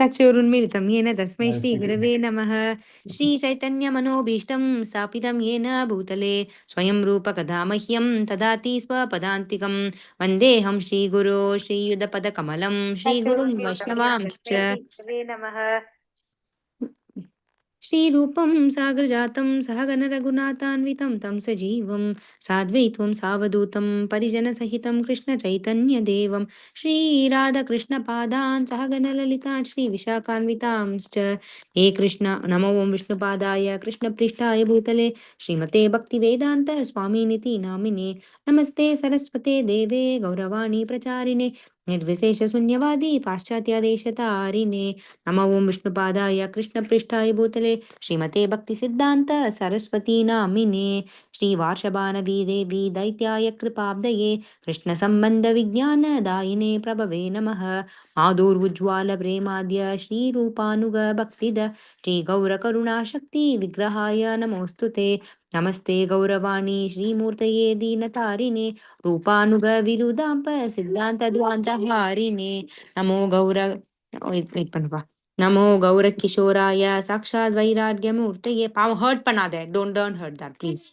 चक्षुरुन्मिलितं येन तस्मै श्रीगुरवे नमः। श्रीचैतन्यमनोभीष्टं स्थापितं येन भूतले स्वयं रूपकदा मह्यं ददाति स्वपदान्तिकं। वन्देऽहं श्रीगुरो श्रीयुधपदकमलं श्रीगुरुं वैष्णवांश्च श्रीरूपं सागरजातं सहगणरघुनाथान्वितं तं सजीवं साद्वैतं सावधूतं परिजनसहितं कृष्णचैतन्यदेवं श्रीराधाकृष्णपादान् सहगणललितान् श्रीविशाखान्वितांश्च हे कृष्ण नमो ओं विष्णुपादाय कृष्णपृष्ठाय भूतले श्रीमते भक्तिवेदान्त स्वामिनिति नामिने नमस्ते सरस्वते देवे गौरवाणी प्रचारिणे निर्विशेषशून्यवादी पाश्चात्यादेशतारिणे नमो ओं विष्णुपादाय कृष्णपृष्ठाय भूतले श्रीमते भक्तिसिद्धान्त सरस्वती नामिने श्रीवार्षभानवी देवी दैत्याय कृपाब्दये कृष्णसम्बन्धविज्ञानदायिने प्रभवे नमः आदुर्उज्ज्वालप्रेमाद्य श्रीरूपानुगभक्तिद श्रीगौरकरुणाशक्ति विग्रहाय नमोऽस्तु ते नमस्ते गौरवाणी श्रीमूर्तये दीनतारिणे रूपानुगविरुदाम्प सिद्धान्तद्वान्तहारिणे नमो गौर wait பண்ணுப்பா நமோ கௌரக்கிஷோராய சாக்ஷாத் வைராக்கியமூர்த்தயே பாவம் ஹர்ட் பண்ணாத don't hurt that please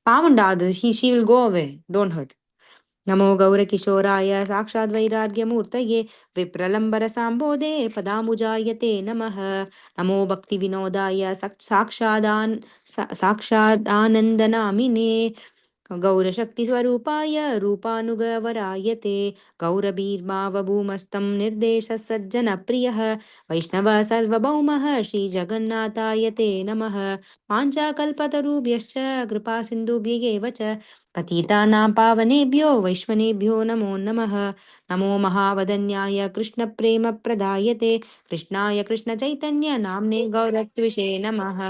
பாவம்டா அது she will go away don't hurt नमो गौरकिशोराय साक्षाद् वैराग्यमूर्तये विप्रलम्बरसाम्बोधे पदामुजायते नमः नमो भक्तिविनोदाय साक्षादानन्दनामिने गौरशक्तिस्वरूपाय रूपानुगवरायते गौरभीर्मावभूमस्तं निर्देशः सज्जनप्रियः वैष्णव सर्वभौमः श्रीजगन्नाथाय ते नमः पाञ्चाकल्पतरुभ्यश्च कृपासिन्धुभ्य एव च पतितानां पावनेभ्यो वैष्णवेभ्यो नमो नमः नमो महावदन्याय कृष्णप्रेमप्रदायते कृष्णाय कृष्णचैतन्य नाम्ने गौरत्विषे नमः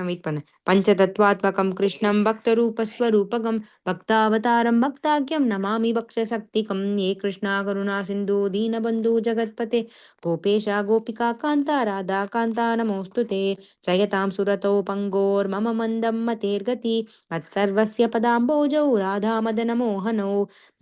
வெயிட் பண்ணு பஞ்சதத்வாத்மகம் கிருஷ்ணம் பக்தரூபஸ்வரூபகம் பக்தாவதாரம் பக்தாக்கியம் நமாமி பக்ஷசக்திகம் ஏ கிருஷ்ணா கருணா சிந்து தீனபந்து ஜகத்பதே கோபேஷா கோபிகா காந்தா ராதா காந்தா நமோஸ்து தே ஜயதாம் சுரதோ பங்கோர் மம மந்தம் மதேர்கதி மத்சர்வஸ்ய பதாம்போஜௌ ராதா மதன மோகனௌ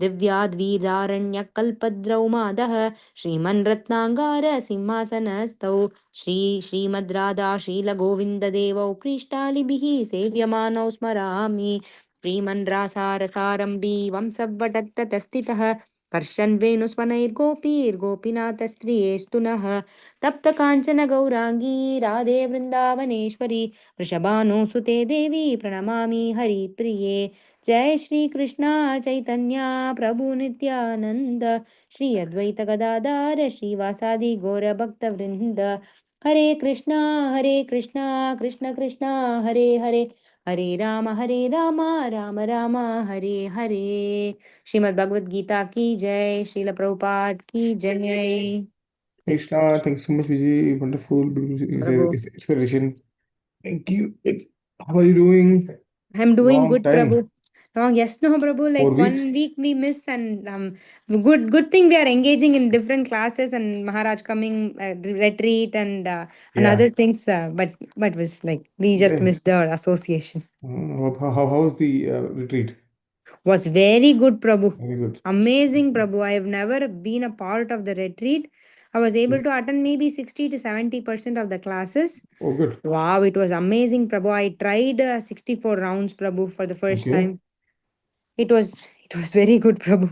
திவ்யாத்வீதாரண்ய கல்பத்ரௌ மாதः श्रीमन् रत्नाङ्गार सिंहासनस्थौ श्रीमद्राधा शीलगोविन्ददेवौ पृष्ठालिभिः सेव्यमानौ स्मरामि श्रीमन् रासारसारम्भी वंशवटत्ततस्थितः कर्षन् वेणुस्वनैर्गोपीर्गोपीनाथस्त्रियेस्तु नः तप्तकाञ्चन गौराङ्गी राधे वृन्दावनेश्वरी वृषभानुसुते देवी प्रणमामि हरिप्रिये जय श्रीकृष्ण चैतन्य प्रभु नित्यानन्द श्री अद्वैत गदाधर श्रीवासादि गौरभक्तवृन्द हरे कृष्णा कृष्ण कृष्णा हरे हरे हरे राम राम राम हरे हरे श्रीमद् भगवद गीता की जय श्रील प्रभुपाद की जय Krishna, thanks so much, Vijay. Wonderful, beautiful explanation. Thank you. How are you doing? I'm doing Long good, time. Prabhu. Oh, yes, no, Prabhu. Like 4 weeks? 1 week we miss, and good thing we are engaging in different classes and Maharaj coming retreat and another things. But was like we just missed our association. How's the retreat? Was very good, Prabhu. Very good. Amazing, Prabhu. I have never been a part of the retreat. I was able to attend maybe 60 to 70% of the classes. Oh, good. Wow, it was amazing, Prabhu. I tried 64 rounds, Prabhu, for the first time. It was very good, Prabhu.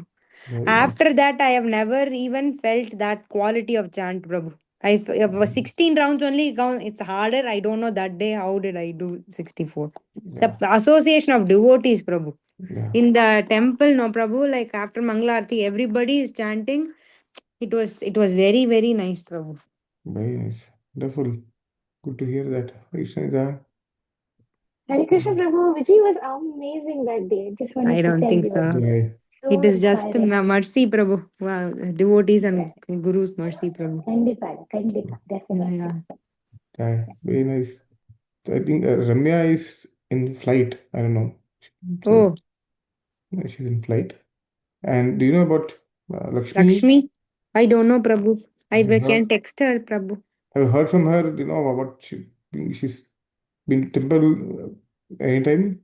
After that, I have never even felt that quality of chant, Prabhu. I was 16 rounds only. It's harder. I don't know that day how did I do 64. The association of devotees, Prabhu. In the temple, no, Prabhu. Like after Mangalarti, everybody is chanting. It was very very nice, Prabhu. Very nice. Wonderful. Good to hear that. Krishna. Hare Krishna Prabhu, Vijay was amazing that day. Just wanted I to don't tell think you. so. So It is just inspiring. mercy, Prabhu. Wow, devotees and gurus, mercy, Prabhu. Kandipa, definitely. Yeah, very nice. So I think Ramya is in flight. I don't know. So, Oh, she's in flight. And do you know about Lakshmi? Lakshmi? I don't know, Prabhu. I can text her, Prabhu. Have you heard from her? You know about she's been to temple anytime?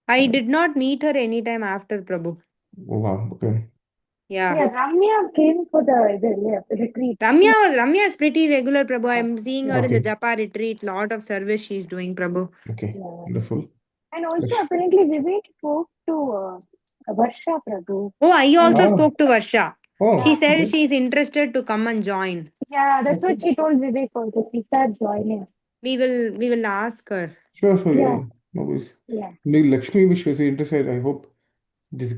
I did not meet her anytime after, Prabhu. Oh wow, okay. Yeah. Yeah, Ramya came for the retreat. Ramya is pretty regular, Prabhu. I'm seeing her in the Okay. Japa retreat. Lot of service she's doing, Prabhu. Okay. Yeah. Wonderful. And also, Laksh- apparently, Vivek spoke to Varsha Prabhu. Oh, I also And Ah. spoke to Varsha. She Oh. yeah, said Okay. she's interested to come and join. yeah, that's Okay. what she told Vivek also. She started joining. We will ask her. Sure. Sure. Yeah. Yeah, Yeah. No worries. yeah, Lakshmi was very interested. I hope this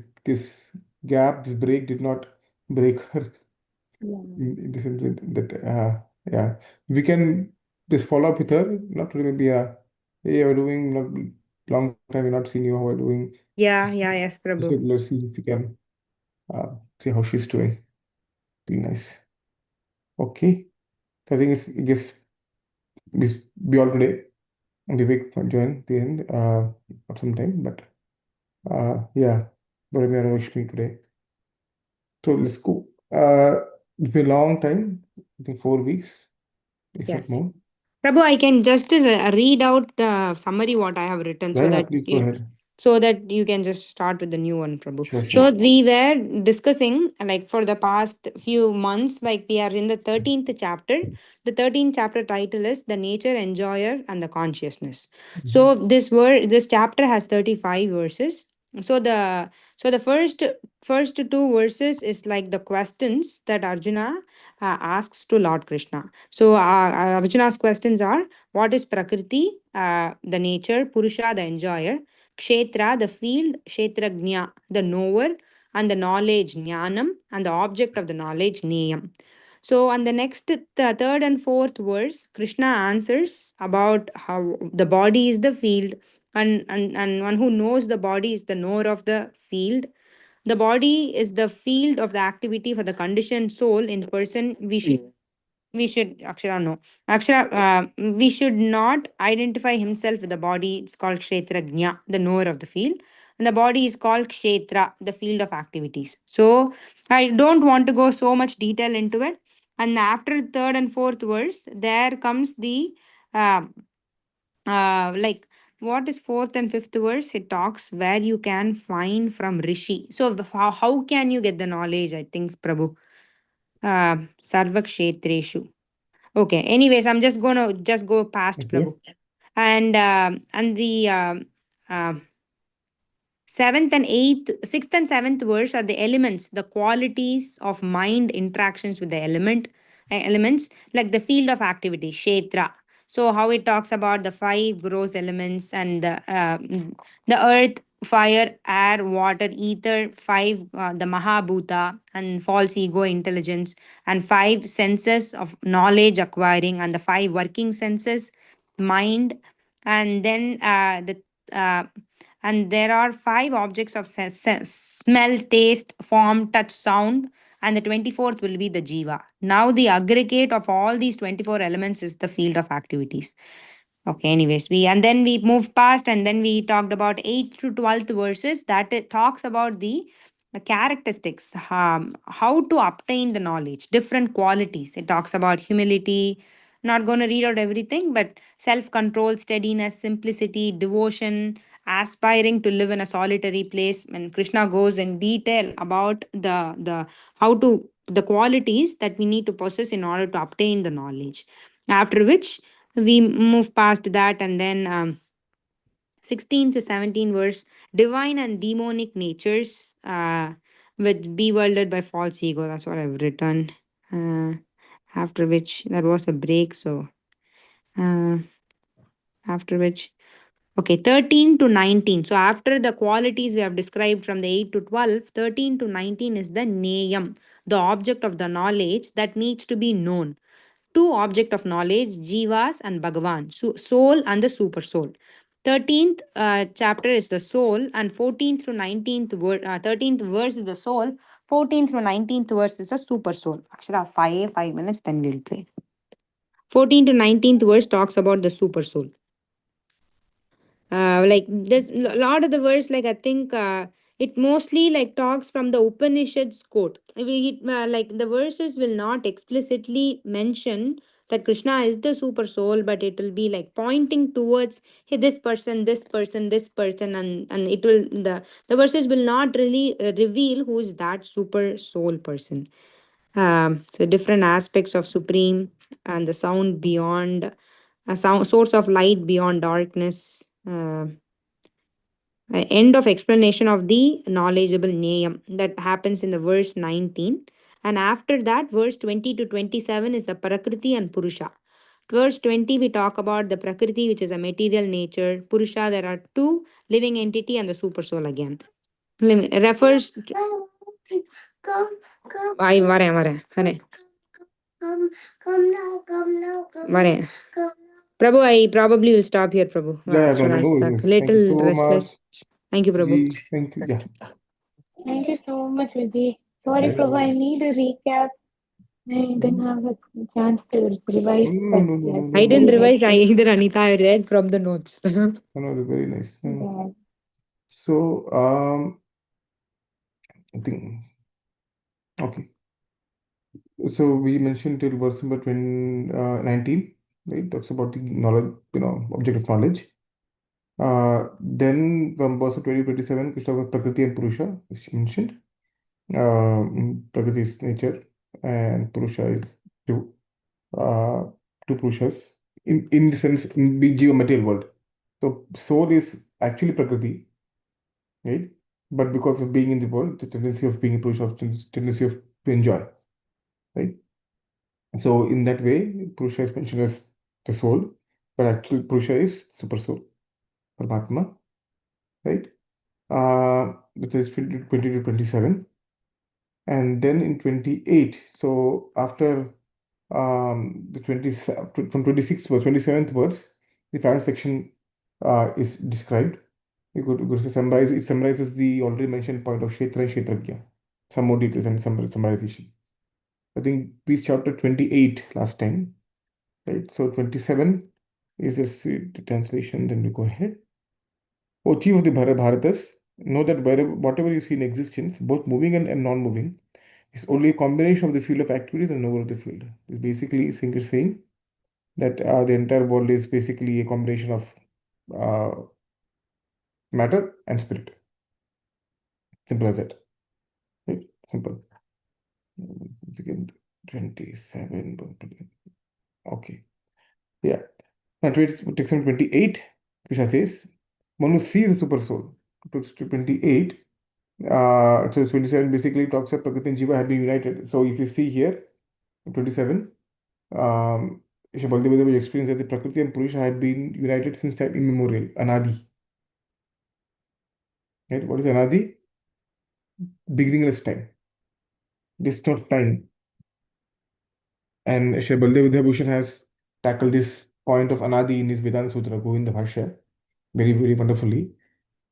gap, this break did not break her yeah, in the sense that yeah, we can just follow up with her. Not really, maybe hey, how are you doing? Not long time we not seen you. How are you doing? Yeah, Just, yeah, yes, just Prabhu. let's see if we can see how she's doing. Be nice. Okay. So I think it's I guess be all today. Vivek might join the end at some time, but yeah, but we are Lakshmi today. So let's go. It's been a long time. I think 4 weeks, if not Yes. more. Prabhu, I can just read out the summary what I have written Yeah, yeah, please go ahead. so that you can just start with the new one, Prabhu. Sure, So sure. we were discussing like for the past few months, like we are in the 13th chapter. The 13th chapter title is The Nature, Enjoyer, and the Consciousness. Mhm. So this chapter has 35 verses. So the first two verses is like the questions that Arjuna asks to Lord Krishna. So Arjuna's questions are: what is Prakriti, the nature, Purusha, the enjoyer, Kshetra, the field, Kshetrajna, the knower, and the knowledge, Jnanam, and the object of the knowledge, Neyam. So, on the next, the third and fourth verse, Krishna answers about how the body is the field, and one who knows the body is the knower of the field. The body is the field of the activity for the conditioned soul in person. We should Akshara no. Akshara, we should not identify himself with the body. It's called Kshetrajna, the knower of the field. And the body is called Kshetra, the field of activities. So I don't want to go so much detail into it. And after third and fourth verse, there comes the uh, like what is fourth and fifth verse? It talks where you can find from Rishi. So how can you get the knowledge? I think Prabhu. Sarva Kshetreshu. Okay. Anyways, I'm just gonna just go past Okay. Prabhu. And the seventh and eighth, sixth and seventh verse are the elements, the qualities of mind interactions with the elements, like the field of activity, Kshetra. So how it talks about the five gross elements and the earth, fire, air, water, ether, five the Mahabhuta and false ego, intelligence, and five senses of knowledge acquiring, and the five working senses, mind, and then uh, and there are five objects of smell, taste, form, touch, sound, and the 24th will be the jiva. Now the aggregate of all these 24 elements is the field of activities. Okay, anyways, we moved past, and then we talked about 8th to 12th verses that it talks about the characteristics, how to obtain the knowledge, different qualities. It talks about humility. Not going to read out everything, but self control, steadiness, simplicity, devotion, aspiring to live in a solitary place. And Krishna goes in detail about the how to the qualities that we need to possess in order to obtain the knowledge. After which we move past that, and then 16 to 17 verse, divine and demonic natures with bewildered by false ego. That's what I've written. uh, After which there was a break, so uh, after which, okay, 13 to 19. So after the qualities we have described from the 8 to 12, 13 to 19 is the neyam, the object of the knowledge that needs to be known. Two object of knowledge, jivas and bhagavan, soul and the super soul. 13th chapter is the soul, and 14th to 19th 13th verse is the soul, 14th to 19th verse is the super soul. Akshara 5 minutes, then we'll play. 14th to 19th verse talks about the super soul. Like this lot of the verse, like I think it mostly like talks from the Upanishads quote. Like the verses will not explicitly mention that Krishna is the super soul, but it will be like pointing towards, hey, this person, this person, this person, and it will, the verses will not really reveal who is that super soul person. So different aspects of supreme, and the sound beyond, a sound source of light beyond darkness. End of explanation of the knowledgeable name, that happens in the verse 19. And after that, verse 20 to 27 is the prakriti and purusha. Verse 20, we talk about the prakriti, which is a material nature. Purusha, there are two living entity, and the super soul again. Refers to, I வரேன் வரேன். Prabhu, I probably will stop here, Prabhu. Yeah, no, Actually, no, I no suck. worries. Thank you Little so restless. much. Thank you, Prabhu. Thank you. Yeah. Thank you so much, Vijay. Sorry, Prabhu, I need a recap. I didn't have a chance to revise, No, but no, no, yes, no, I no, didn't very no. revise helpful. either, Anita. I read from the notes. No, no, very nice. Yeah. So, I think, okay. So we mentioned till verse number 19, right? Talks about the knowledge, object of knowledge. Then from verse 20 27, Krishna was Prakriti and Purusha, which she mentioned. Prakriti is nature, and Purusha is two, uh, two Purushas in the sense in the geomaterial world. So soul is actually Prakriti, right? But because of being in the world, the tendency of being a Purusha, tendency of to enjoy, right? So in that way, Purusha is mentioned as the soul, but actually Purusha is super soul, Paramatma, right? Which is 20 to 27. And then in 28, so after the 20, from 26th verse, 27th verse, the final section is described. You could summarize, it summarizes the already mentioned point of Kshetra and Kshetragya. Some more details and summarization. I think we chapter 28 last time, right? So 27 is just the translation, then we go ahead. O chief of the Bharatas, know that whatever you see in existence, both moving and non-moving, is only a combination of the field of activities and knower of the field. It's basically saying that the entire world is basically a combination of uh, matter and spirit. Simple as that. Right? Simple. Again, 27. Okay. Yeah. Now, section 28, Krishna says, one who sees the super soul. To 28, so 27 basically talks about Prakriti and Jiva have been united. So if you see here, 27, Shri Baldev will experience that the Prakriti and Purusha have been united since time immemorial, Anadi. Right? What is Anadi? Beginningless time. This not time. And Shri Baldev Bhushan has tackled this point of Anadi in his Vedanta Sutra, Govinda Bhashya, very, very wonderfully.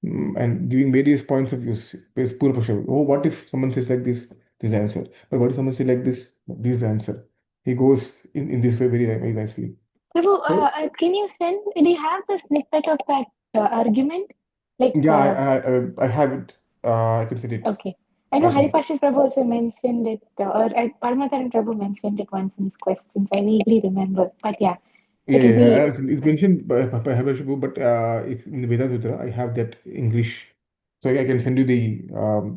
And giving various points of views. There's poor pressure. Oh, what if someone says like this is the answer. But what if someone says like this is the answer. He goes in this way very nicely. Prabhu, So, can you send, do you have the snippet of that argument? Like, yeah, I have it. I can send it okay. I know as well. Haripasha Prabhu also mentioned it, or Paramataran Prabhu mentioned it once in his questions. I vaguely remember. But yeah, Yeah, it'll be it's mentioned by Habashabu, but it's in the Veda Sutra. I have that English, so I can send you the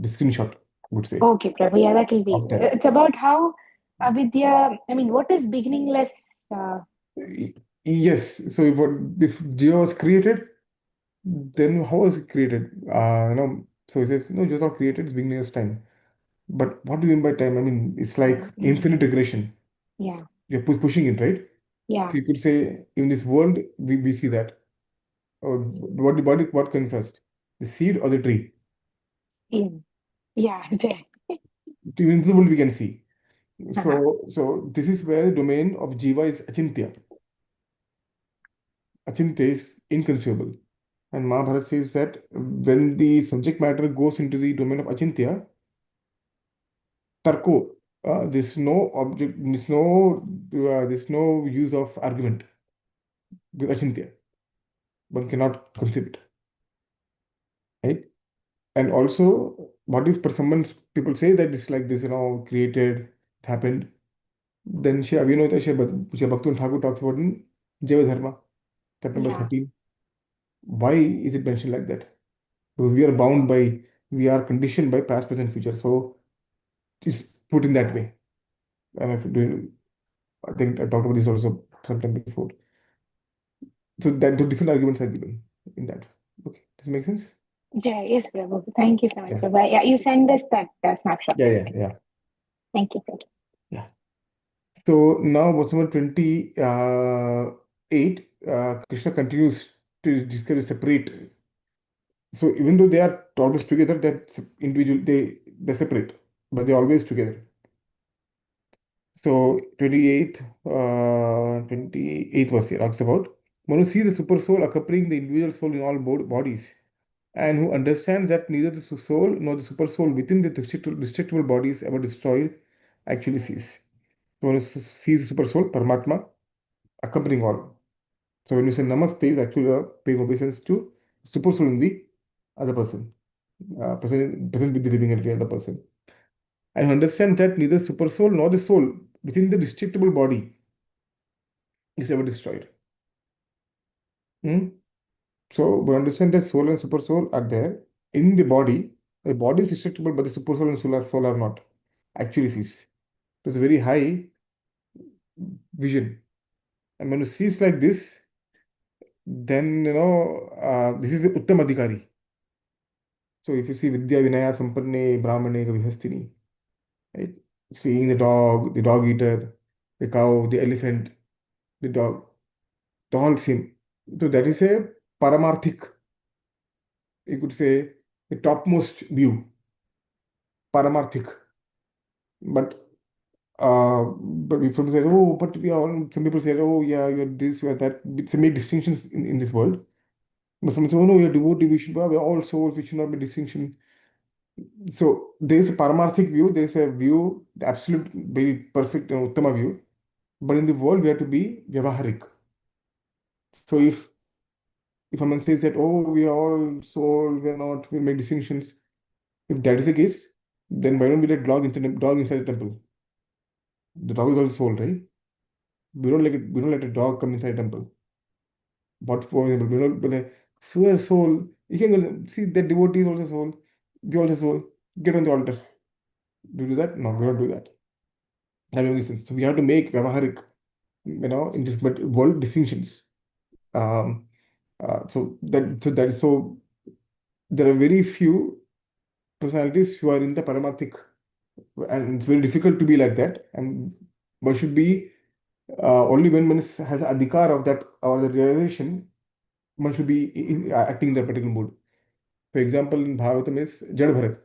screenshot. I would say okay, Prabhu. Yeah, that will be. of that. It's about how avidya, I mean, what is beginningless? Uh, Yes. So if Jiva was created, then how was it created? So he says, no, just not created, it's beginningless time. But what do you mean by time? I mean, it's like infinite regression. yeah, You're pushing it, right? yeah, So you could say, in this world, we see that. Or what comes first? The seed or the tree? yeah, yeah, right. The invisible we can see. Uh-huh. So this is where the domain of Jiva is Achintya. Achintya is inconceivable. And Mahabharata says that when the subject matter goes into the domain of Achintya, Tarko, there's no use of argument with Achintya. One cannot conceive it, right? And also, what if for someone people say that it's like this, created, it happened. Then Shri Abhinavata Shri Bhakti Thakur talks about in Jaiva Dharma, chapter number Yeah. 13. Why is it mentioned like that? Because we are bound by, we are conditioned by past, present, future. So it's put in that way. And I think I talked about this also sometime before. So that the different arguments are given in that. Okay, does it make sense? Yes, Prabhu. Thank you so much, Yeah, Prabhu. Yeah, you send us that snapshot. yeah. Thank you, Prabhu. Yeah. So now verse number 28, Krishna continues to discuss separate. So even though they are always together, that individual they separate, but they're always together. So 28th verse here talks about Manu sees the super soul accompanying the individual soul in all bodies, and who understands that neither the soul nor the super soul within the destructible bodies ever destroyed actually sees. So when you sees the super soul, Paramatma, accompanying all. So when you say Namaste, it's actually paying obeisance to super soul in the other person, present with the living entity other person. And understand that neither super soul nor the soul within the destructible body is ever destroyed. Hmm? So we understand that soul and super soul are there in the body. The body is destructible, but the super soul and soul are not. Actually sees. So it's a very high vision. And when you see it like this, then this is the Uttam Adhikari. So if you see Vidya Vinaya Sampanne Brahmane Vihastini, right? Seeing the dog eater, the cow, the elephant, the dog, the whole scene. So that is a paramarthik, you could say, the topmost view, paramarthik. But people say, oh, but we are all, some people say, oh, yeah, you're this, you're that. It's make distinctions in this world. But some say, oh, no, you're devotee, we're all souls, we should not be distinction. So there's a paramarthik view, there's a view, the absolute, very perfect, uttama view. But in the world, we have to be vyavaharik. So if someone says that, oh, we are all soul, we are not, we make distinctions. If that is the case, then why don't we let dog inside the temple? The dog is also soul, right? We don't let a dog come inside a temple. But for example, we don't like swear soul. You can go see that devotee is also soul. We also soul. Get on the altar. Do you do that? No, we don't do that. That makes no sense. So we have to make Vyavaharik, in this but world distinctions. Um, that is so there are very few personalities who are in the Paramarthik, and it's very difficult to be like that. And one should be only when one has adhikar of that or the realization, one should be acting in that particular mood. For example, in Bhagavatam is Jad Bharat.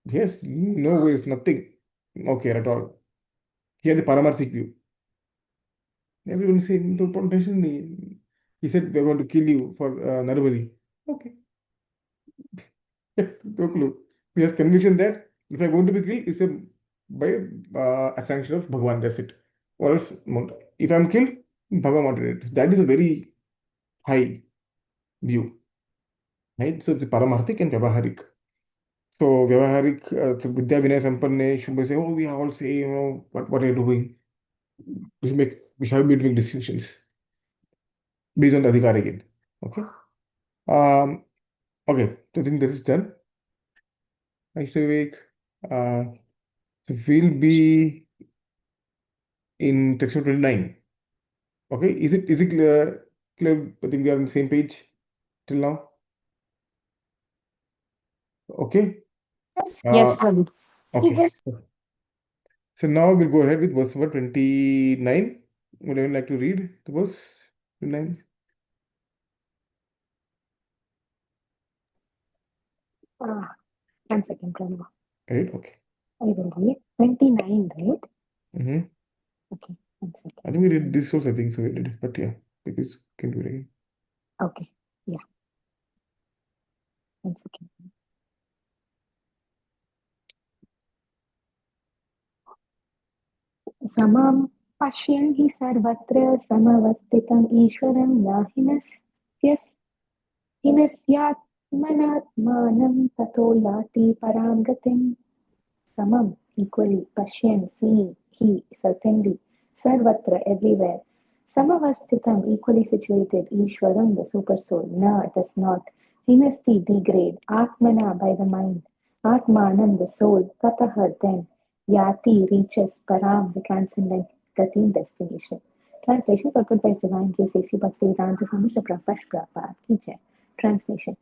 Yes, no ways, nothing, no care at all. He had the Paramarthik view. Everyone say, no tension nahi. He said, we're going to kill you for Narvali. Okay, no clue. He has conviction that if I'm going to be killed, it's by a sanction of Bhagwan, that's it. Or else, if I'm killed, Bhagwan wanted it. That is a very high view, right? So the Paramarthik and Vyavaharik. So Vyavaharik, so Vidya Vinaya Sampanne should be say, oh, we are all saying, what are you doing? We shall be doing distinctions based on the Adhikar again. Okay. Um, okay, so I think that is done. Next week, so we'll be in section 29. Okay, is it clear? Clear? I think we are on the same page till now. Okay. Yes, Uh, Prabhu. okay. So now we'll go ahead with verse number 29. Would anyone like to read the verse 29? 1 second, Prabhu. Right? Okay. I will read 29, right? Mm-hmm. Okay, 1 I think we did second. this also, I think so we did, but yeah, because can do it again. Okay, yeah, 1 second. समं पश्यन् हि सर्वत्र समवस्थितम् ईश्वरं हिनस्यात्मनात्मानं ततो याति परां गतिम्. Samam, equally, Pashyan, seeing, he, certainly, sarvatra, everywhere. Samavasthitam, equally situated, Ishwaram, the super soul. No, it is not. Hinasti, degrade. Atmana, by the mind. Atmanam, the soul. Tataha, then. Yati, reaches. Param, the transcendent, Gatim, destination. Translation purport by Divine Grace A.C. Bhakti Vedanta Swami Shri Prabhupada Prabhupada Ki Jai. Translation.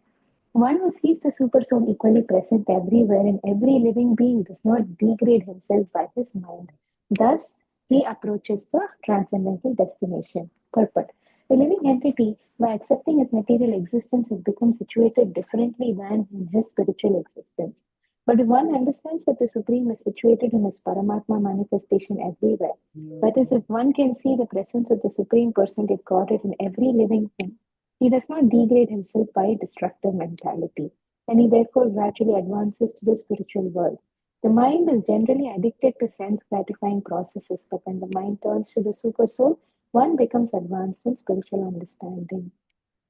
One who sees the super soul equally present everywhere in every living being does not degrade himself by his mind. Thus, he approaches the transcendental destination. Purport. The living entity, by accepting his material existence, has become situated differently than in his spiritual existence. But if one understands that the Supreme is situated in his Paramatma manifestation everywhere, that is, if one can see the presence of the Supreme Personality of Godhead in every living thing, he does not degrade himself by a destructive mentality, and he therefore gradually advances to the spiritual world. The mind is generally addicted to sense gratifying processes, but when the mind turns to the super soul, one becomes advanced in spiritual understanding.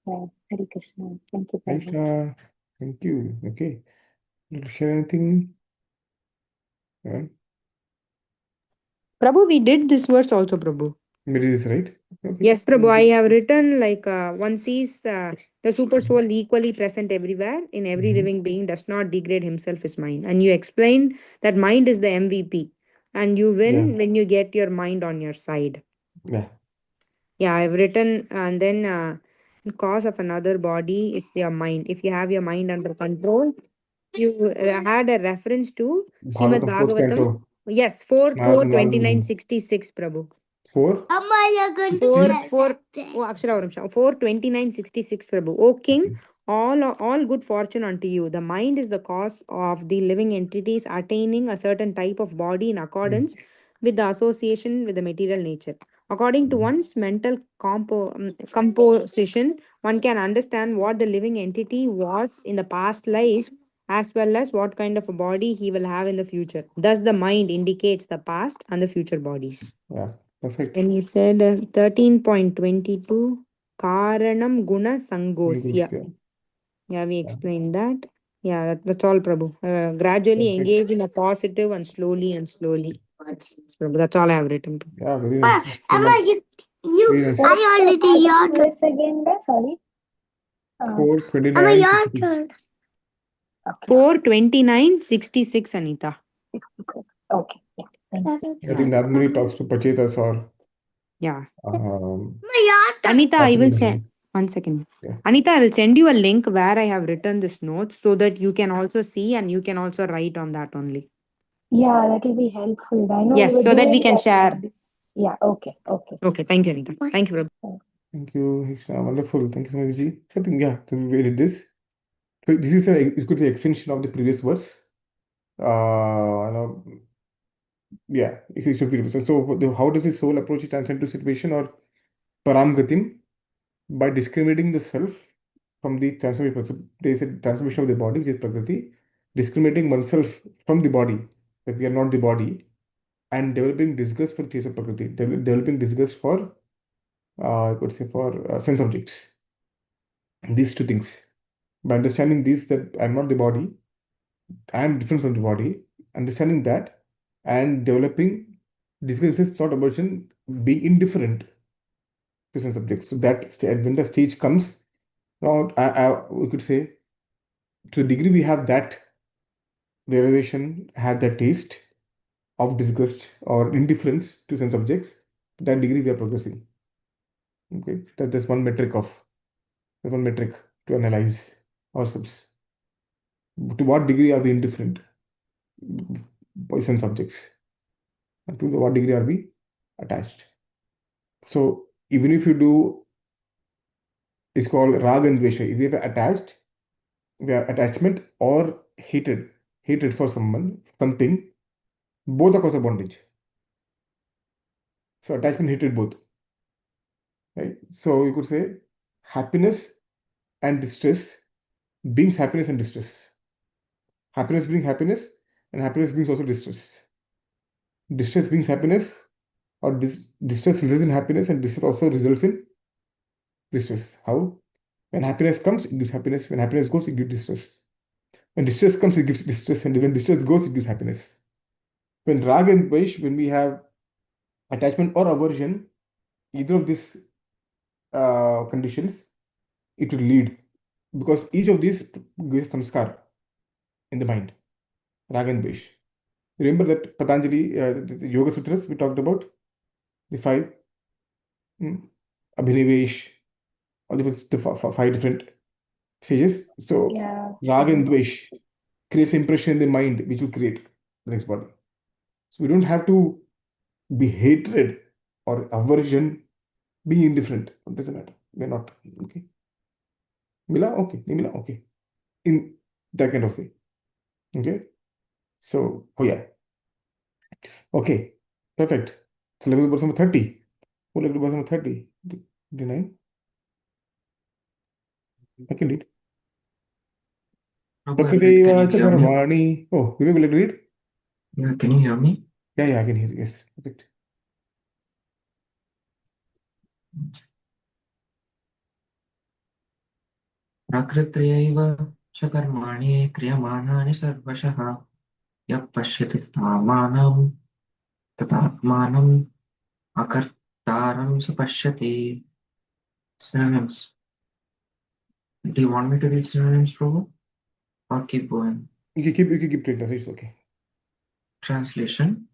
Yeah, Hare Krishna. Thank you very much. Aisha, thank you. Okay. Want to share anything? Yeah. Prabhu, we did this verse also, Prabhu. Maybe this, right? Okay. Yes, Prabhu, I have written like one sees the super soul equally present everywhere in every living being, does not degrade himself his mind. And you explained that mind is the MVP and you win when you get your mind on your side. Yeah. Yeah, I've written, and then cause of another body is your mind. If you have your mind under control, you had a reference to Srimad Bhagavatam, fourth Bhagavatam. canto. Yes, 4 4 Narada 66, Prabhu. 4. 4 oh, Akshara varum sha. 4:29:66, Prabhu. O King, all good fortune unto you. The mind is the cause of the living entities attaining a certain type of body in accordance with the association with the material nature. According to one's mental composition, one can understand what the living entity was in the past life as well as what kind of a body he will have in the future. Thus, the mind indicates the past and the future bodies. Yeah. Perfect. And he said 13.22 Karanam Guna Sangosya. Yeah, we explained that. Yeah, that's all, Prabhu. Gradually Perfect. engage in a positive and slowly and slowly. That's Prabhu. That's all I have written. Prabhu. Yeah, very nice. Thank you so Emma, much. Very nice. I already your words again there, sorry. 4:29. turn. Okay. 4:29:66, Anita. 66. Okay. Yeah. Thank you. I think Nadmani talks to Pachetas or Yeah. um, Anita, I will Fatima. send 1 second. Yeah. Anita, I will send you a link where I have written this notes so that you can also see and you can also write on that only. Yeah, that will be helpful. I know Yes, we were so that we doing can that. share. Yeah, okay, okay. Okay, thank you, Anita. Thank you, Prabhu. Thank you, Hiksha. Wonderful. Thank you so much, Ji. I think, yeah, so we did this. So this is you could say extension of the previous verse. You know, yeah, it should be. So how does the soul approach the transcendental situation or paramgatim? By discriminating the self from the transformation. There is a transformation of the body, which is prakriti, discriminating oneself from the body, that we are not the body, and developing disgust for the case of prakriti, developing disgust for, I could say, for sense objects. These two things. By understanding these, that I'm not the body, I am different from the body, understanding that, and developing disgust is not aversion, being indifferent to sense objects. So that when the stage comes, now we could say, to the degree we have that realization, had that taste of disgust or indifference to sense objects, to that degree we are progressing. Okay, that's one metric to analyze ourselves. To what degree are we indifferent by sense objects, and to what degree are we attached? So even if you do, it's called rag and dvesha. If we have attached, we have attachment or hatred for someone, something, both are cause of bondage. So attachment, hatred, both. Right? So you could say happiness and distress brings happiness and distress. Happiness brings happiness, and happiness brings also distress. Distress brings happiness, or distress results in happiness, and distress also results in distress. How? When happiness comes, it gives happiness. When happiness goes, it gives distress. When distress comes, it gives distress, and when distress goes, it gives happiness. When rag and dvesh, when we have attachment or aversion, either of these conditions, it will lead, because each of these gives samskar in the mind, raga and dvesh. Remember that Patanjali, the Yoga Sutras we talked about, the five abhinivesh, all the five different stages. So Yeah. raga and dvesh creates impression in the mind, which will create the next body. So we don't have to be hatred or aversion, be indifferent. It doesn't matter. We're not. Okay. Mila? Okay. Mila? Okay. In that kind of way. Okay. So, oh yeah. Okay. Perfect. So let's go to verse number 30. Who let's go to verse number 30? 29. I can read. Prabhu, Prakriteva can you cha hear me? karmani. Oh, Vivek, will you read? Yeah, can you hear me? Yeah, I can hear you. Yes. Perfect. प्रकृत्यैव च कर्माणि क्रियमाणानि सर्वशः यः पश्यति तथात्मानं तथात्मानम् अकर्तारं स पश्यति. Synonyms. Do you want me to read synonyms, Prabhu? Or keep going? You can keep reading. It's okay. Translation.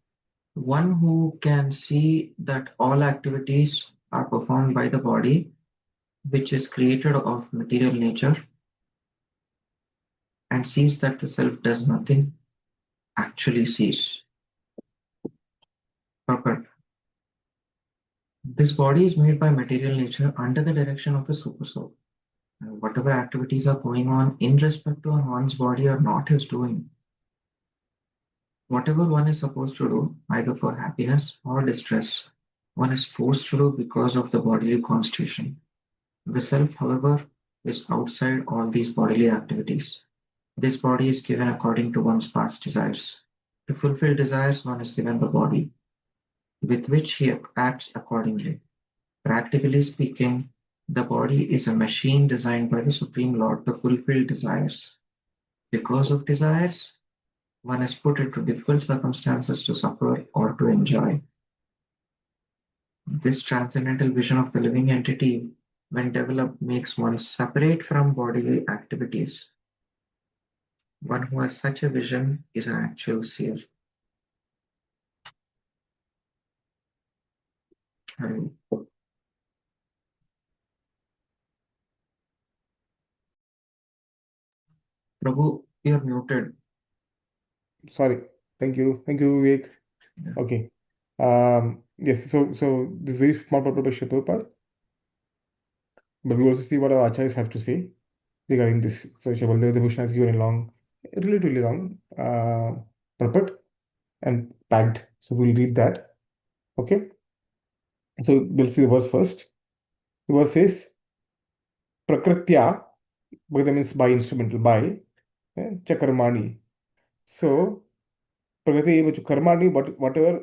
One who can see that all activities are performed by the body, which is created of material nature, and sees that the self does nothing, actually sees. Purport. This body is made by material nature under the direction of the supersoul. And whatever activities are going on in respect to one's body are not his doing. Whatever one is supposed to do, either for happiness or distress, one is forced to do because of the bodily constitution. The self, however, is outside all these bodily activities. This body is given according to one's past desires. To fulfill desires, one is given the body, with which he acts accordingly. Practically speaking, the body is a machine designed by the Supreme Lord to fulfill desires. Because of desires, one is put into difficult circumstances to suffer or to enjoy. This transcendental vision of the living entity, when developed, makes one separate from bodily activities. One who has such a vision is an actual seer. Prabhu, you're muted. Sorry. Thank you. Thank you, Vivek. Yeah. Okay. Yes. So this very small part of the Prabhupada, but we also see what our acharyas have to say regarding this. So Shabaldev Bhushan has given a long, relatively long purport and packed. So we'll read that. Okay. So we'll see the verse first. The verse says, Prakritya, that means by instrumental, by Chakarmani. So Prakriti, which karmani, whatever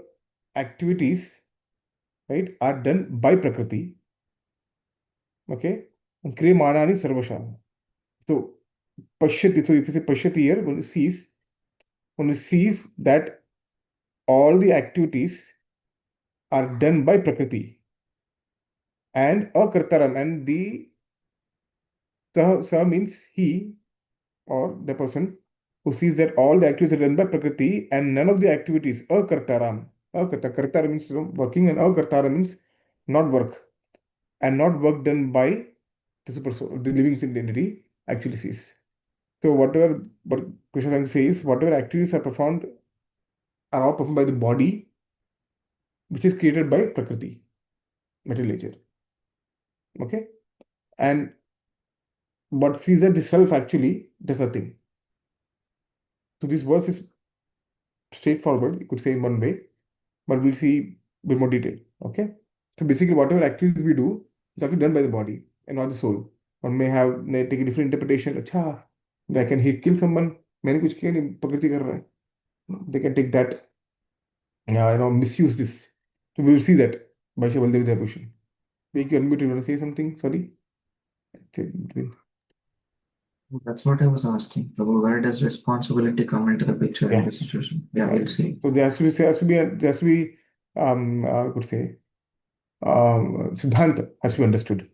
activities, right, are done by Prakriti. Okay. And Kriya Manani Sarvasha. So Pashyati, so if you say Pashyati here, when it sees that all the activities are done by Prakriti and Akartaram, and the Sa means he or the person who sees that all the activities are done by Prakriti and none of the activities, Akartaram. Kartara means working, and Akartara means not work, and not work done by the super soul, the living entity actually sees. So whatever, but Krishna says, whatever activities are performed are all performed by the body, which is created by Prakriti, material nature. Okay? And but sees that the self actually does nothing. So this verse is straightforward, you could say in one way, but we'll see with more detail. Okay? So basically, whatever activities we do is actually done by the body and not the soul. One may take a different interpretation. Acha, I can hit kill someone. मैंने कुछ किया नहीं, प्रकृति कर रहा है. They can take that, misuse this. So we will see that by Baldev Bhushan. Make you unmute. You want to say something? Sorry. That's what I was asking. Prabhu, where does responsibility come into the picture in Yeah. this situation? Yeah, we'll see. So there has to be I could say, Siddhanta has to be understood,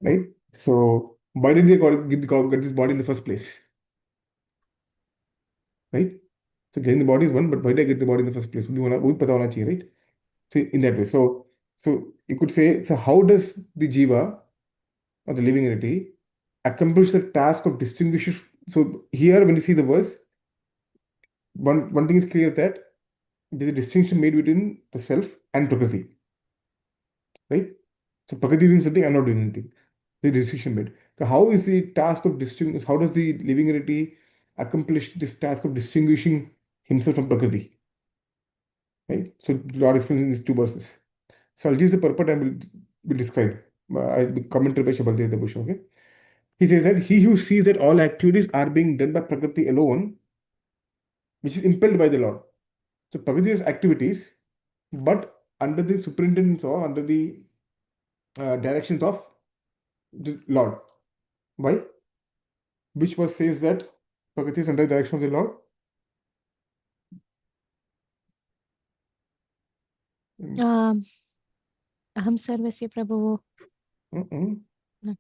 right? So why did they get this body in the first place, right? So getting the body is one, but why did they get the body in the first place? वो भी पता होना चाहिए, right? So in that way, so you could say, so how does the jiva or the living entity accomplish the task of distinguishing? So here, when you see the verse, one thing is clear that there is a distinction made between the self and Prakriti, right? So Prakriti is doing something, I'm not doing anything. The distinction made. So how is the task of distinguish? How does the living entity accomplish this task of distinguishing himself from Prakriti? Right. So Lord explains in these two verses. So I'll use the purport and will describe. I'll be commented by Shabbaldev the Bush. Okay. He says that he who sees that all activities are being done by Prakriti alone, which is impelled by the Lord. So Prakriti is activities, but under the superintendence or under the directions of the Lord. Why? Which verse says that Prakriti is under the direction of the Lord? Um, Aham Sarvasya Prabhu. Mm-mm. No.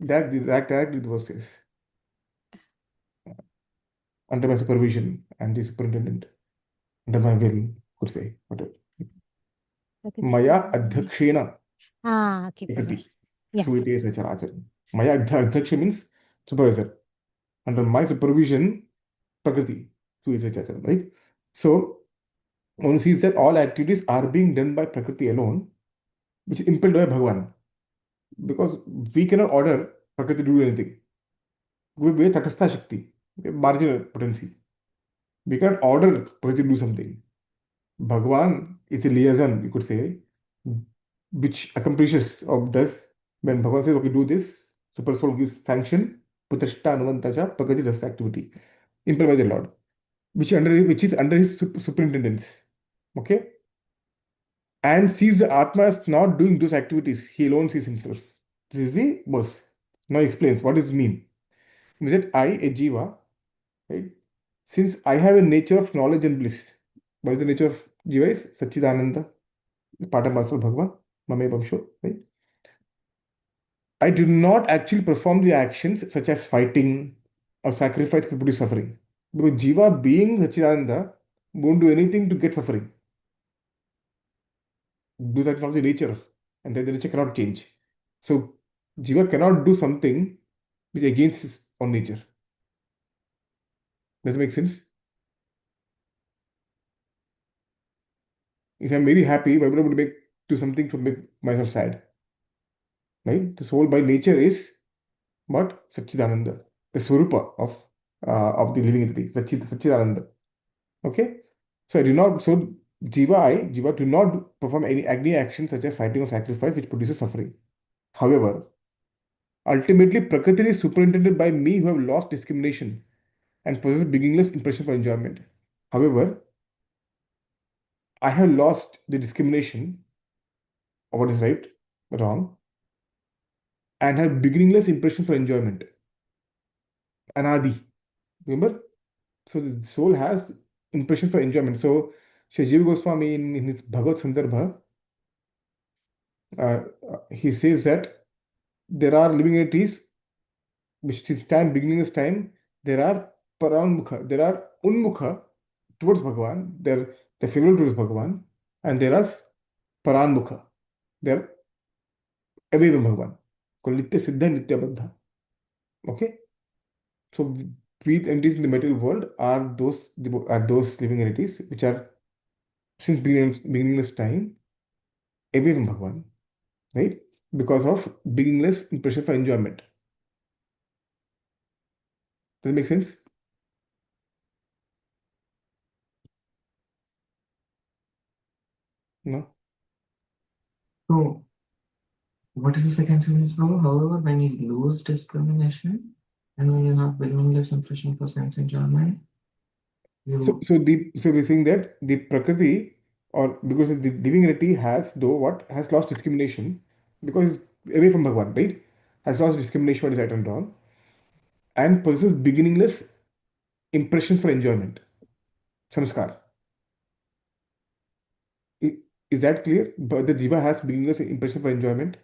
That directly the verse says. Under my supervision and the superintendent, under my will, could say, whatever. Maya adhakshena Okay, Prabhu. Prakriti. Yeah. Suite Sacharacharan. Maya adhaksha means supervisor. Under my supervision, Prakriti. Suite Sacharacharan, right? So one sees that all activities are being done by Prakriti alone, which is impelled by Bhagavan. Because we cannot order Prakriti to do anything. We have Tatastha Shakti, marginal potency. We cannot order Prakriti to do something. Bhagavan is a liaison, you could say, which accomplishes or does when Bhagavan says, okay, do this, super soul gives sanction, Putashta Anuvantacha, Prakriti does the activity, impelled by the Lord, which is under his superintendence. Okay? And sees the Atma as not doing those activities, he alone sees himself. This is the verse. Now he explains what does it mean. It means that I, a jiva, right? Since I have a nature of knowledge and bliss, what is the nature of jiva? Is Satchidananda, part and parcel of Bhagavan, Mame Bhamsho, right? I do not actually perform the actions such as fighting or sacrifice to produce suffering. Because Jiva being Satchidananda won't do anything to get suffering. Do that not the nature of, and then the nature cannot change. So Jiva cannot do something which is against his own nature. Does it make sense? If I'm very happy, why would I want to do something to make myself sad? Right? The soul by nature is what? Satchidananda, the Swarupa of the living entity, Satchidananda. Okay? So I do not, so Jiva do not perform any action such as fighting or sacrifice which produces suffering. However, ultimately Prakriti is superintended by me who have lost discrimination and possess beginningless impression for enjoyment. However, I have lost the discrimination of what is right, wrong, and have beginningless impression for enjoyment. Anadi. Remember? So the soul has impression for enjoyment. So Sri Jiva Goswami in his Bhagavad Sandarbha, he says that there are living entities which is time, beginningless time, there are paranmukha, there are unmukha towards Bhagavan, they're favorable towards Bhagavan, and there are paranmukha, they're away from Bhagavan. Called Nitya Siddha, Nitya Baddha. Okay? So we entities in the material world are those living entities which are since beginningless time away from Bhagavan, right? Because of beginningless impression for enjoyment. Does it make sense? No? So, what is the second sentence, Prabhu? However, when you lose discrimination and when you have beginningless impression for sense enjoyment, you So we're saying that the Prakriti, or because the living entity has though what has lost discrimination because it's away from Bhagavan, right? Has lost discrimination what is right and wrong, and possesses beginningless impressions for enjoyment, samskar. Is that clear? But the jiva has beginningless impression for enjoyment.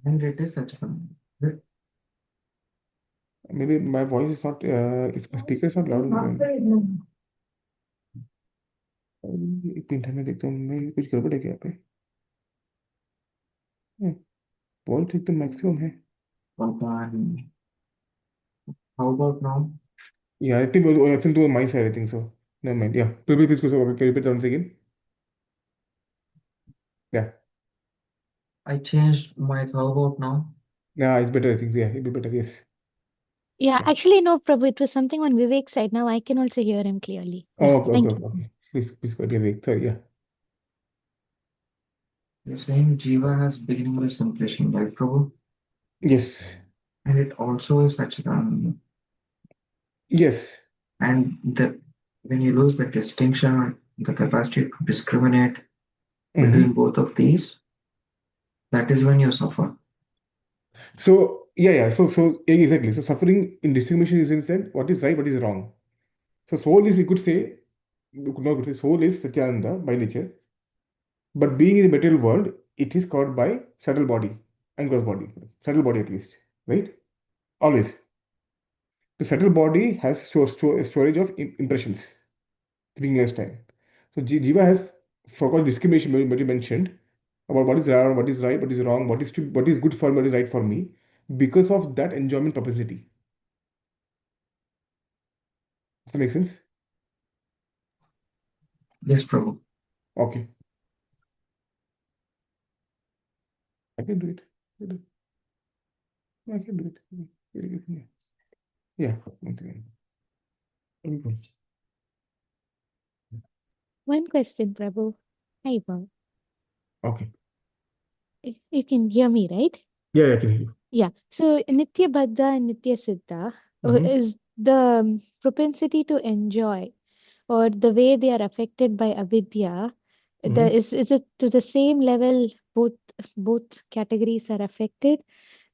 And it is such a Maybe my voice is not, if my speaker is not loud enough. एक minute है, मैं देखता हूँ मैं कुछ गड़बड़ है क्या यहाँ पे। वॉल्यूम तो एकदम मैक्सिमम है। Bhagwan. How about now? Yeah, I think I think to my side, I think so. Never mind. Yeah, please go. Okay, can you repeat once again? Yeah, I changed mic. How about now? yeah, it's better. I think. Yeah, it'll be better. Yes. Yeah, Yeah. actually, no, Prabhu, it was something on Vivek's side. Now I can also hear him clearly. Oh, Yeah, okay, thank okay, you. okay. Please go ahead. Sorry. Yeah. You're saying Jiva has beginningless impression, right, Prabhu? Yes. And it also is Sachidananda. Yes. And when you lose the distinction, the capacity to discriminate between both of these, that is when you suffer. So yeah. Yeah, exactly. So suffering in distinction is in sense what is right, what is wrong. So soul is, you could say, you could not say soul is Satyananda by nature, but being in the material world, it is called by subtle body and gross body, subtle body at least, right? Always. The subtle body has storage of impressions, beginningless time. So Jiva has forgot discrimination what you mentioned about what is right, what is right, what is wrong, what is good for me, what is right for me, because of that enjoyment propensity. Does that make sense? Yes, Prabhu. Okay. I can do it. I can do it. Yeah. Once again. One question, Prabhu. Hi, Bob. Okay. You can hear me, right? Yeah, I can hear you. Yeah. So Nitya Baddha and Nitya Siddha Mhm. is the propensity to enjoy or the way they are affected by avidya. Mhm. Is it to the same level both categories are affected,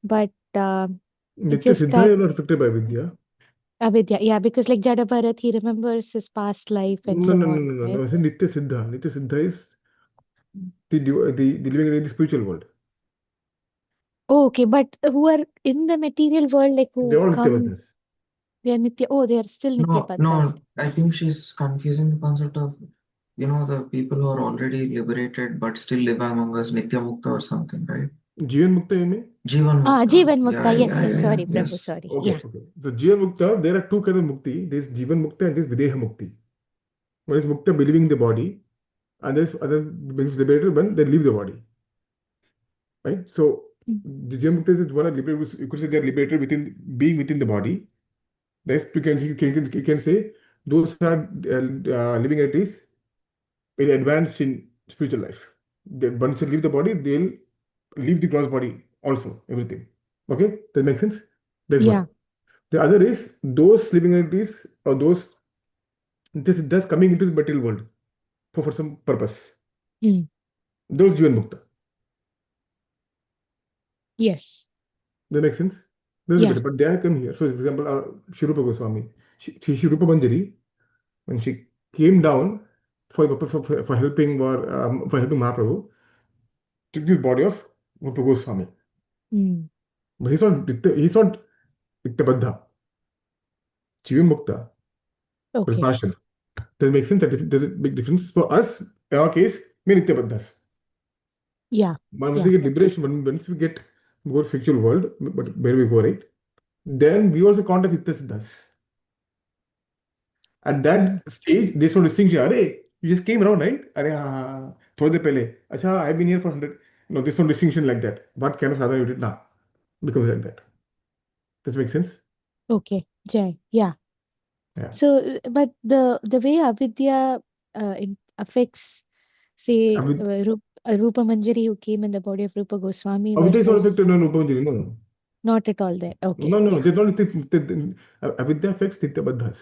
but it's Nitya just Siddha that is not affected by Vidya. avidya, yeah, because like Jada Bharat, he remembers his past life and No, so no, no, on, no, no, right? no. I said Nitya Siddha. Nitya Siddha is the living in the spiritual world. Oh, okay, but who are in the material world, like They're who all Nitya come, Vadnas. they are Nitya, oh, they are still Nitya No, Baddhas. no, I think she's confusing the concept of, the people who are already liberated but still live among us, Nitya Mukta or something, right? Jivan Mukta, you mean? Jivan Ah, Mukta. Jivan Mukta, Yeah, yes, yeah, yes, yeah, yeah. sorry, Prabhu, Yes. sorry, Okay, yeah. okay. So Jivan Mukta, there are two kinds of mukti. There's Jivan Mukta and there's Videha Mukti. One is Mukta believing in the body, and there's other beings liberated when they leave the body. Right? So Mm. the Jivan Mukta is one of liberated, you could say they are liberated within being within the body. Next, you can say those who are living at least very advanced in spiritual life. Once they leave the body, they'll leave the gross body also, everything. Okay, that makes sense? That's one. Yeah. The other is those living entities or those this does coming into the material world for some purpose. Mm. Those Jivan Mukta. Yes. That makes sense? This is Yeah. better, but they have come here. So, for example, Shirupa Goswami, Shirupa Manjari, when she came down for the purpose of for helping Mahaprabhu, took this body of Rupa Goswami. Mm. But he's not Nityabadha, Jivan Mukta, but Okay. partial. Does it make sense? Does it make difference? For us, in our case, we are Nityabadhas. Yeah. But once Yeah. we get liberation, once we get more spiritual world, but where we go, right? Then we also count as Nityasiddhas. At Mm. that stage, there's no distinction. Arey, you just came around, right? Arey, हाँ, थोड़ी देर पहले. अच्छा, I've been here for 100. No, there's no distinction like that. What kind of sadhana you did now becomes like that. Does it make sense? Okay. Jai. Yeah. Yeah. So, but the way avidya affects, say, Avid, Rupa Manjari who came in the body of Rupa Goswami Avidya is not versus affected on Upamanjari. No, no. not at all there. Okay. No, no, no. Yeah. There's not Avidya affects Nityabadhas,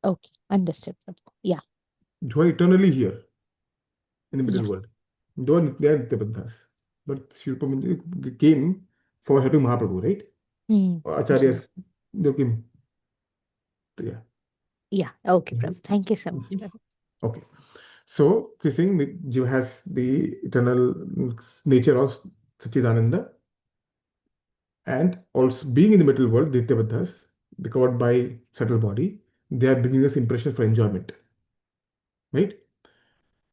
Okay. Understood. Prabhu. Yeah. who are eternally here in the Yeah. middle world. They are Nityabadhas. But Sri Upamanjari came for helping Mahaprabhu, right? Mm. Jai. Acharyas, they came. So, yeah. Yeah. Okay, Mhm. Prabhu. Thank you so much, Mhm. Prabhu. Okay. So he's saying that Jiva has the eternal nature of Sachidananda, and also being in the material world, Dityabaddhas, covered by subtle body, they are bringing us impression for enjoyment. Right?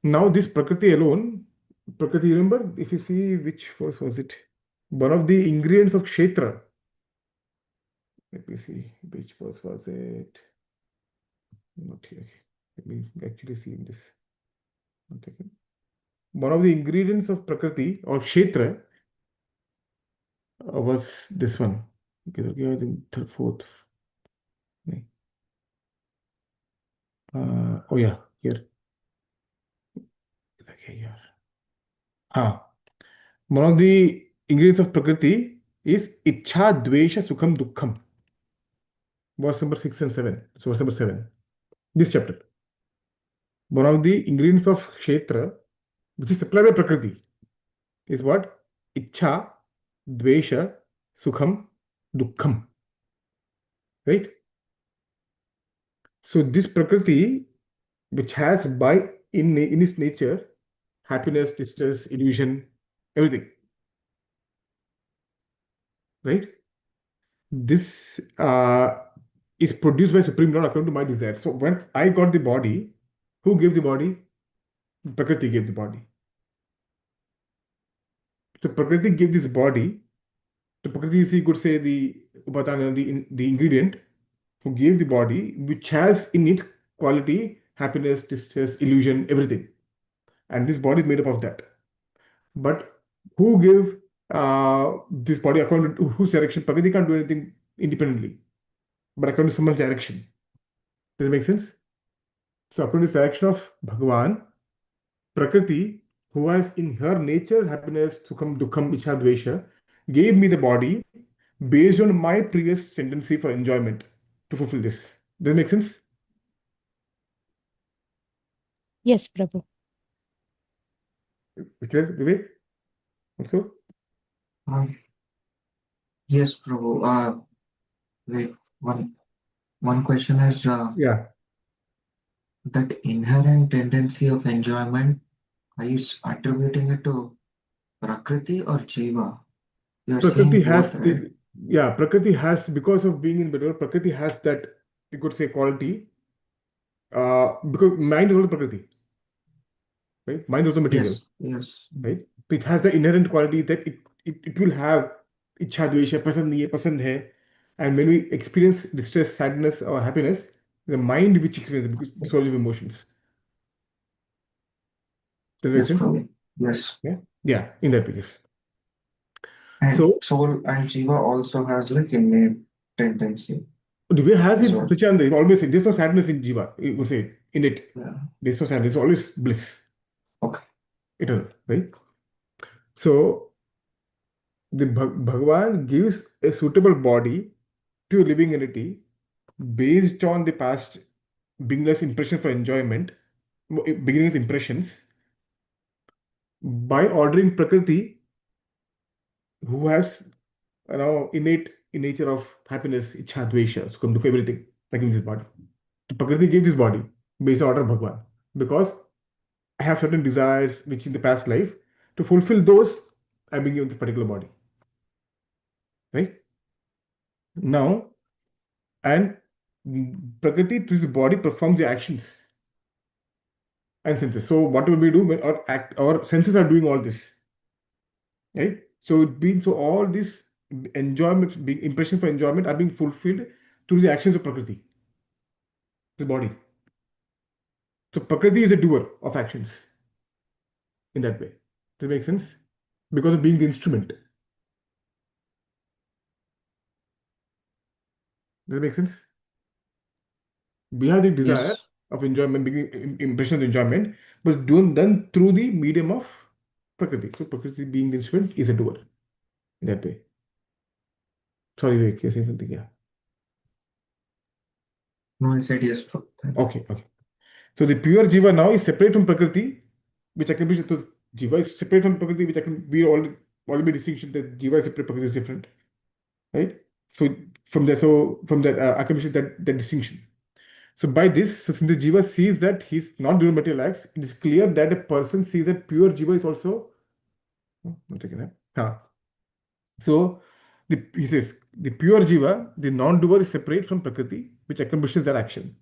Now, this Prakriti alone, Prakriti, remember, if you see which verse was it? One of the ingredients of Kshetra. Let me see, which verse was it? Not here. Let me actually see in this. One second. One of the ingredients of Prakriti or Kshetra was this one. Okay, I think third, fourth. Oh yeah, here. Okay, here. One of the ingredients of Prakriti is Ichha, Dvesha, Sukham, Dukkham. Verse number 6 and 7. So verse number 7. This chapter. One of the ingredients of Kshetra, which is supplied by Prakriti, is what? Ichha, Dvesha, Sukham, Dukkham. Right? So this Prakriti, which has by in its nature happiness, distress, illusion, everything. Right? This is produced by Supreme Lord according to my desire. So when I got the body, who gave the body? Prakriti gave the body. So Prakriti gave this body. So Prakriti is, you could say, the upadana, the ingredient who gave the body, which has in its quality happiness, distress, illusion, everything. And this body is made up of that. But who gave this body according to whose direction? Prakriti can't do anything independently, but according to someone's direction. Does it make sense? So according to the direction of Bhagavan, Prakriti, who has in her nature happiness, sukham, dukkham, ichha, dvesha, gave me the body based on my previous tendency for enjoyment to fulfill this. Does it make sense? Yes, Prabhu. Clear, Vivek? Also? Yes, Prabhu. Wait, one question is Yeah. that inherent tendency of enjoyment, are you attributing it to Prakriti or Jiva? You're Prakriti saying has both, right? the, yeah, Prakriti has, because of being in the middle, Prakriti has that, you could say, quality, because mind is also Prakriti, right? Mind is also material, Yes, yes, right? It has the inherent quality that it will have ichha, dvesha, pasand nahi hai, pasand hai. And when we experience distress, sadness, or happiness, the mind which experiences because it's all of emotions. Does that make yes, sense? Prabhu. Yes. Yeah, yeah, in that case. And So soul and Jiva also has like innate tendency Divya has as it, well. Suchanda, it always say, there's no sadness in Jiva, you could say, in it. Yeah. There's no sadness, it's always bliss, Okay. eternal, right? So the Bhagavan gives a suitable body to a living entity based on the past beginner's impression for enjoyment, beginner's impressions, by ordering Prakriti, who has innate in nature of happiness, ichha, dvesha, sukham, dukha, everything, like in this body. So Prakriti gave this body based on order of Bhagavan. Because I have certain desires which in the past life, to fulfill those, I'm being given this particular body. Right? Now, and Prakriti through the body performs the actions and senses. So whatever we do, our senses are doing all this. Right? So it means so all these enjoyment, impressions for enjoyment are being fulfilled through the actions of Prakriti, the body. So Prakriti is a doer of actions in that way. Does that make sense? Because of being the instrument. Does that make sense? We have the desire Yes. of enjoyment, impression of enjoyment, but done through the medium of Prakriti. So Prakriti being the instrument is a doer in that way. Sorry, Vivek, you're saying something, yeah. No, I said yes, Prabhu. Okay, okay. So the pure Jiva now is separate from Prakriti, which I can be, so Jiva is separate from Prakriti, which I can be already distinction that Jiva is separate, Prakriti is different, right? So from that, I can be that distinction. So by this, so since the jiva sees that he's not doing material acts, it is clear that a person sees that pure jiva is also. Oh, one second, So he says the pure jiva, the non-doer, is separate from prakriti, which accomplishes that action.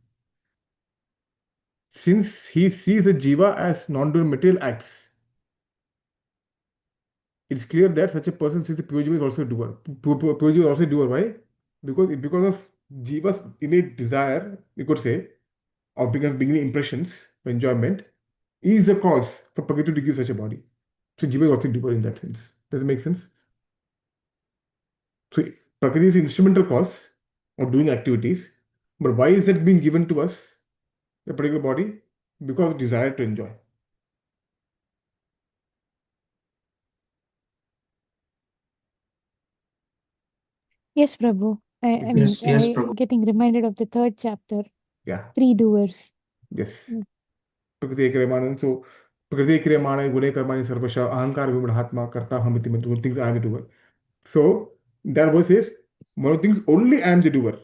Since he sees the jiva as non-doer material acts, it's clear that such a person sees the pure jiva is also a doer. Pure jiva is also a doer. Why? Because of jiva's innate desire, you could say, of beginning impressions, enjoyment, is a cause for prakriti to give such a body. So jiva is also a doer in that sense. Does it make sense? So prakriti is instrumental cause of doing activities, but why is it being given to us, a particular body? Because of desire to enjoy. Yes, Prabhu. I mean, Yes, Prabhu. getting reminded of the third chapter, Yeah. 3 doers. Yes. Mm. Prakriti kriyamanan. So prakriti kriyamana gune karmani sarvasha ahankar vimudhatma karta hamiti matu things I am the doer. So that verse says one of the things only I am the doer.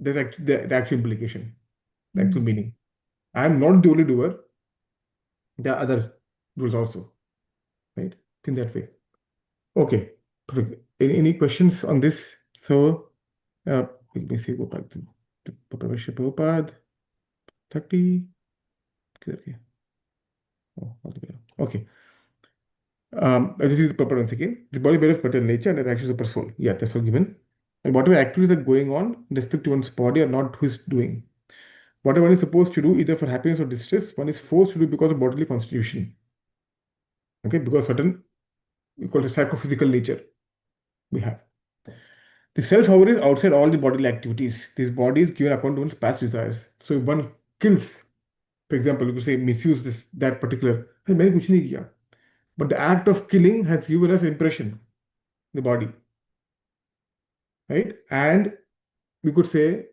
That's actually the actual implication, the actual meaning. I am not the only doer. There are other doers also, right? In that way. Okay, perfect. Any questions on this? So let me see. Go back to Prabhupada 30. Oh, okay. This is the purpose once again. The body made of material nature and it acts as super soul. Yeah, that's all given. And whatever activities are going on in respect to one's body are not who is doing. Whatever one is supposed to do, either for happiness or distress, one is forced to do because of bodily constitution. Okay, because certain, we call it psychophysical nature we have. The self, however, is outside all the bodily activities. This body is given account to one's past desires. So if one kills, for example, you could say misuse this that particular, "Hey, मैंने कुछ नहीं किया." But the act of killing has given us impression, the body, right? And we could say,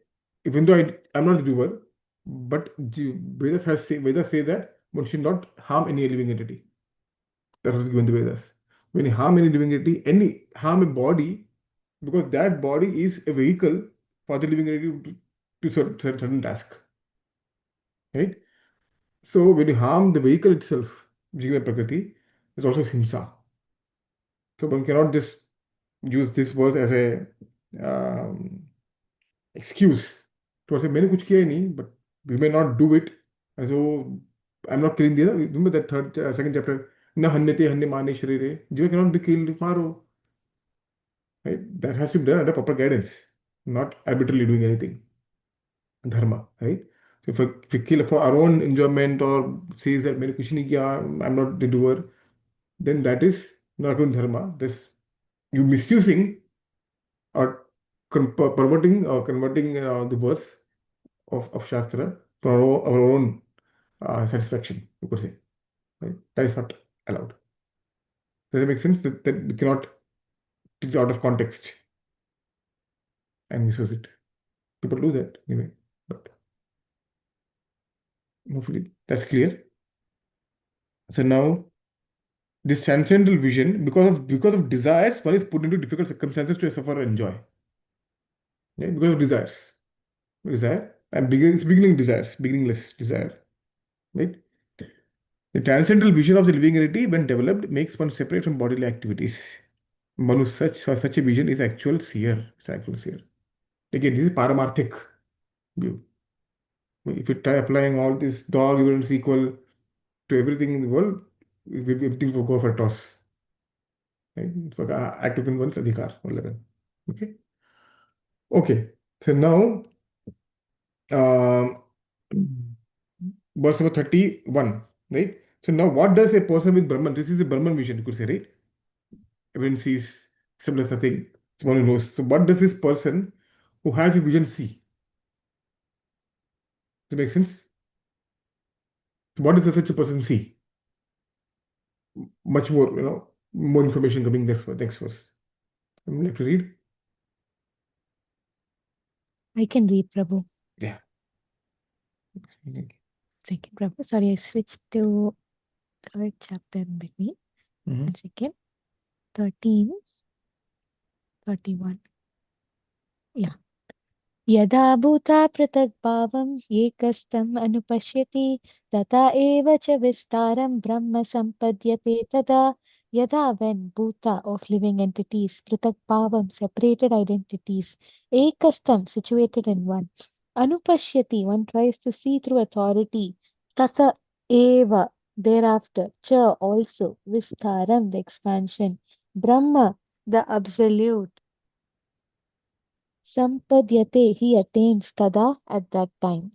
even though I'm not the doer, but Vedas say that one should not harm any living entity. That was given the Vedas. When you harm any living entity, any harm a body, because that body is a vehicle for the living entity to certain task, right? So when you harm the vehicle itself, Jiva Prakriti, is also himsa. So one cannot just use this verse as a excuse to say मैंने कुछ किया ही नहीं, but we may not do it. And so I'm not killing the other. Remember that second chapter. Na hanyate hanya mane sharire. Jiva cannot be killed. Maro. Right? That has to be done under proper guidance, not arbitrarily doing anything. Dharma, right? So if we kill for our own enjoyment or says that मैंने कुछ नहीं किया, I'm not the doer, then that is not good dharma. This you misusing or perverting or converting the words of Shastra for our own satisfaction, you could say. Right? That is not allowed. Does it make sense? That we cannot take it out of context and misuse it. People do that anyway. But hopefully that's clear. So now this transcendental vision, because of desires, one is put into difficult circumstances to suffer or enjoy. Yeah, because of desires. Desire and it's beginning desires, beginningless desire. Right? The transcendental vision of the living entity, when developed, makes one separate from bodily activities. One who for such a vision is actual seer. It's actual seer. Again, this is paramarthic view. If you try applying all this dog evidence equal to everything in the world, everything will go for a toss. Right? For active in one's adhikar or level. Okay. Okay. So now, um, verse number 31. Right. So now, what does a person with Brahman? This is a Brahman vision, you could say, right? Everyone sees similar thing. Someone who knows. So, what does this person who has a vision see? Does it make sense? So what does such a person see? Much more, more information coming next verse. I'm like to read. I can read, Prabhu. Yeah. Second, Prabhu. Sorry, I switched to third chapter in between. One second. 13, 31. Yeah. यदा भूता पृथग्भावम् एकस्थम् अनुपश्यति तथा एव च विस्तारं ब्रह्म सम्पद्यते तदा यदा when bhuta of living entities पृथग्भावम् separated identities ekastam situated in one anupashyati one tries to see through authority tata eva thereafter cha also vistaram the expansion brahma the absolute Sampadyate, he attains tada at that time.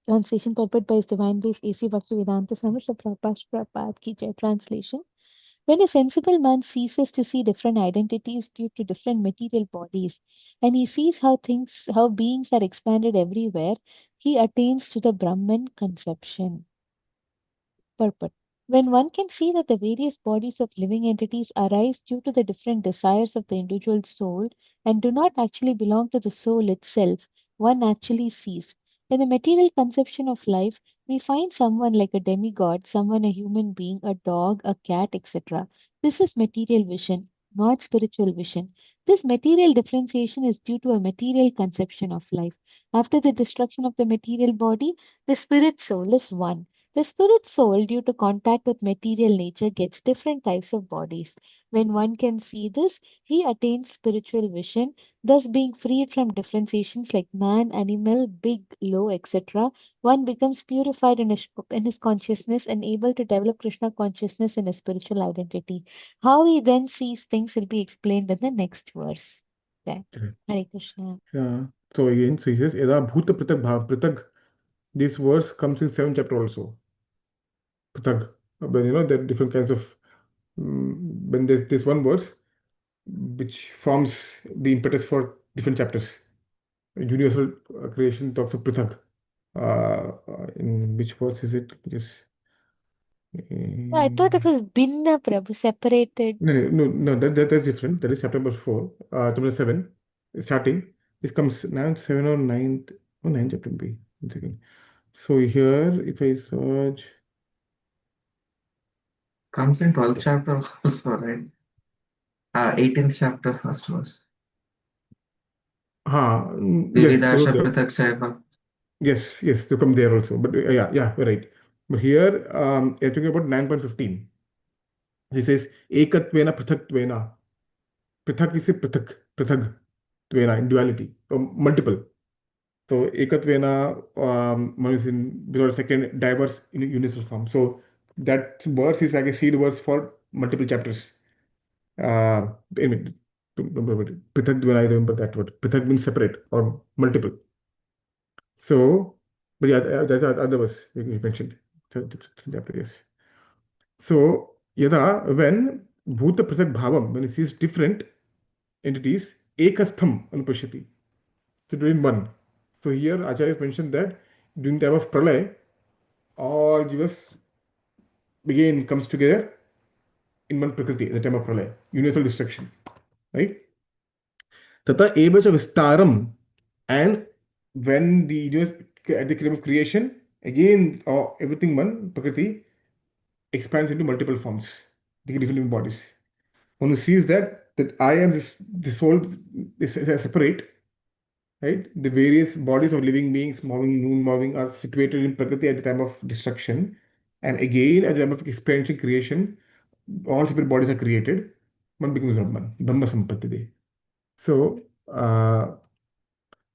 Translation purport by His Divine Grace A.C. Bhaktivedanta Swami Srila Prabhupada Ki Jai. Translation. When a sensible man ceases to see different identities due to different material bodies, and he sees how beings are expanded everywhere, he attains to the Brahman conception. Purport. When one can see that the various bodies of living entities arise due to the different desires of the individual soul and do not actually belong to the soul itself, one actually sees. In the material conception of life, we find someone like a demigod, someone a human being, a dog, a cat, etc. This is material vision, not spiritual vision. This material differentiation is due to a material conception of life. After the destruction of the material body, the spirit soul is one. The spirit soul, due to contact with material nature, gets different types of bodies. When one can see this, he attains spiritual vision, thus being freed from differentiations like man, animal, big, low, etc. One becomes purified in his consciousness and able to develop Krishna consciousness in his spiritual identity. How he then sees things will be explained in the next verse. Okay. Okay. Hare Krishna. Yeah. So again, so he says, Yada bhuta pritag bhav pritag. This verse comes in 7th chapter also. Pritag. But there are different kinds of, when there's this one verse which forms the impetus for different chapters. Universal creation talks of Prithak. In which verse is it? Just, I thought it was Binna Prabhu, separated. no, that's different. That is chapter number 4, chapter 7, starting. This comes 9, 7 or 9th, oh, 9 chapter B. One second. So here, if I search, Comes in 12th chapter also, right? 18th chapter, first verse. yes, they were Vividasha there. Pratak Chaiva. Yes, they come there also. But yeah, you're right. But here, you're talking about 9.15. He says, Ekatvena Prithatvena. Prithak is a Prithak, Tvena in duality, or multiple. So Ekatvena is in without a second diverse in universal form. So that verse is like a seed verse for multiple chapters. I mean, Prithak Tvena, I remember that word. Prithak means separate or multiple. So, but yeah, that's the other verse you mentioned. Yes. So, yada, when Bhuta Prithak Bhavam, when it sees different entities, ekastham anupashyati. So during one. So here Acharya has mentioned that during the time of pralay, all jivas again comes together in one prakriti at the time of pralay, universal destruction. Right? Tata evacha vistaram. And when the universe at the time of creation, again everything one prakriti expands into multiple forms, different living bodies. One who sees that I am this whole is separate, right? The various bodies of living beings, moving, non-moving, are situated in Prakriti at the time of destruction. And again, at the time of expansion, creation, all separate bodies are created. One becomes Brahman, Brahma Sampatti. So,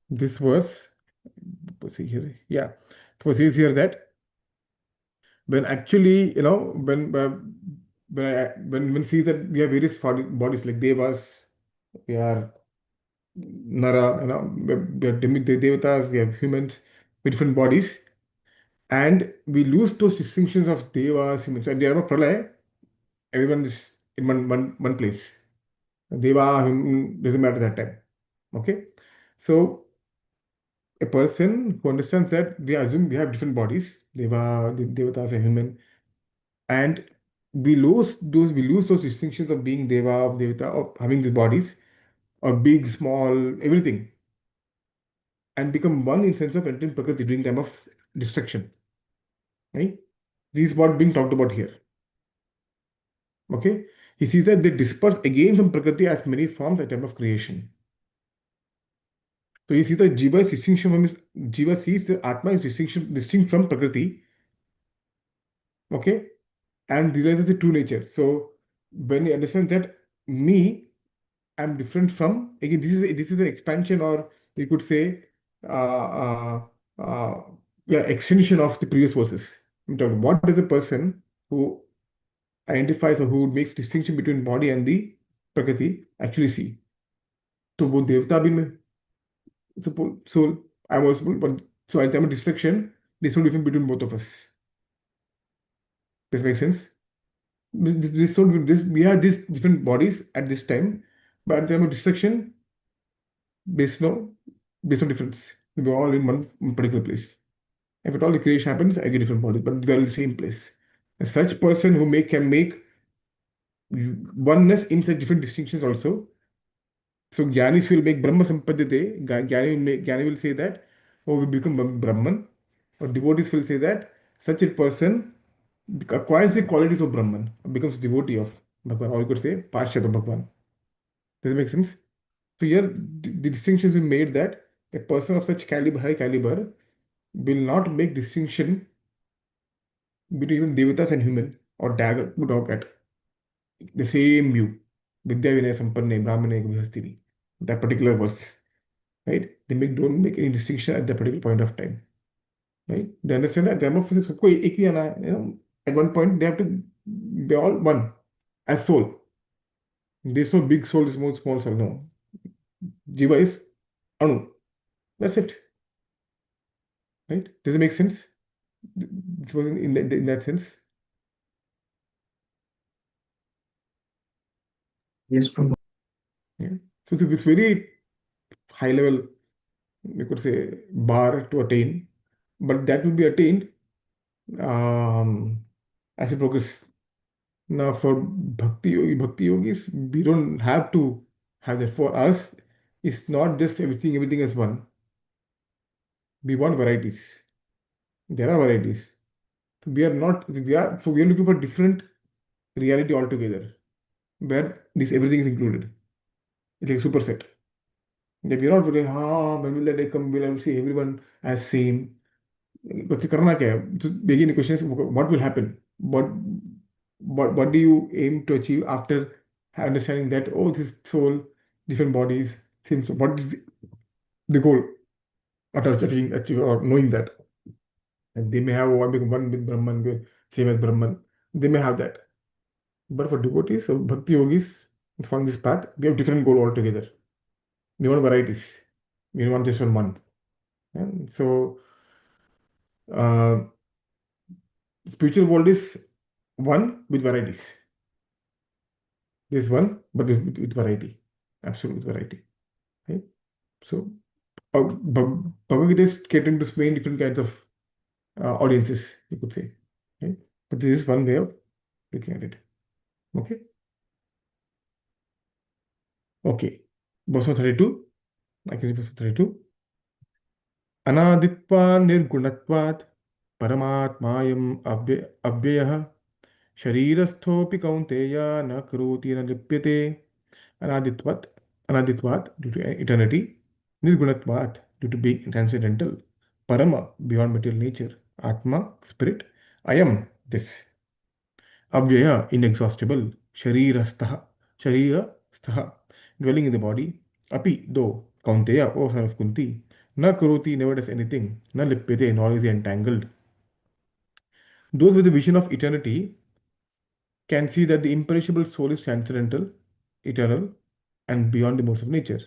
this verse, let's see here, yeah, it was here that when actually, when one sees that we have various bodies like Devas, we are Nara, we have devatas, we have humans with different bodies, and we lose those distinctions of devas, humans. At the time of pralay, everyone is in one place. Deva, human, doesn't matter that time. Okay, so a person who understands that we assume we have different bodies, deva, the devatas, and human, and we lose those distinctions of being deva, of devata, of having these bodies, or big, small, everything, and become one in sense of entering Prakriti during time of destruction. Right? This is what being talked about here. Okay? He sees that they disperse again from Prakriti as many forms at time of creation. So you see the Jiva is distinction from his Jiva sees the Atma is distinct from Prakriti, okay, and realizes the true nature. So when you understand that me, I'm different from, again, this is an expansion, or you could say, uh, uh, yeah, extension of the previous verses. What does a person who identifies or who makes distinction between body and the Prakriti actually see? तो वो देवता भी में, so I'm also, but so at time of destruction, there's no difference between both of us. Does that make sense? We have these different bodies at this time, but at the time of destruction, there's no there's no difference. We're all in one particular place. If at all the creation happens, I get different bodies, but we are in the same place. A such person who can make oneness inside different distinctions also. So Gyanis will make Brahma Sampadite. Gyani will say that, oh, we become Brahman. Or devotees will say that such a person acquires the qualities of Brahman, becomes devotee of Bhagwan, or you could say Parshad of Bhagwan. Does it make sense? So here the distinctions is made that a person of such high caliber will not make distinction between devatas and human or dog at the same view. Vidya Vinaya Sampanne Brahmane Gurihastini. That particular verse. Right? Don't make any distinction at that particular point of time. Right? They understand that Dharma physics, at one point they have to be all one as soul. There's no big soul, small soul. No. Jiva is Anu. That's it. Right? Does it make sense? This was in that sense. Yes, Prabhu. Yeah. So this very high level, you could say, bar to attain, but that will be attained as a progress. Now, for bhakti yogis, we don't have to have that. For us, it's not just everything as one. We want varieties. There are varieties. So we are looking for different reality altogether, where this everything is included. It's like a superset. That we're not looking, when will the day come? Will I see everyone as same? Okay, करना क्या है? So again, the question is, what will happen? What do you aim to achieve after understanding that, oh, this soul, different bodies, same soul? What is the goal after achieve or knowing that? And they may have one with Brahman, same as Brahman. They may have that. But for devotees, so bhakti yogis, following this path, we have different goal altogether. We want varieties. We don't want just one. And so, uh, spiritual world is one with varieties. There's one, but with variety, absolute variety. Right? So, Bhagavad Gita is catering to many different kinds of audiences, you could say. Right? But this is one way of looking at it. Okay. Okay. Verse 32. I can read verse 32. Anaditva nirgunatvat paramatmayam avyayah sharirasthopi kaunteya na karoti na lipyate. Anaditvat, Anaditvat, due to eternity, Nirgunatvat, due to being transcendental, Parama, beyond material nature, Atma, spirit, Ayam, this, Avyaya, inexhaustible, Sharirastaha, Sharirastaha, dwelling in the body, Api, though, Kaunteya, O son of Kunti, Na Karoti, never does anything, Na Lipyate, nor is he entangled. Those with the vision of eternity can see that the imperishable soul is transcendental, eternal, and beyond the modes of nature.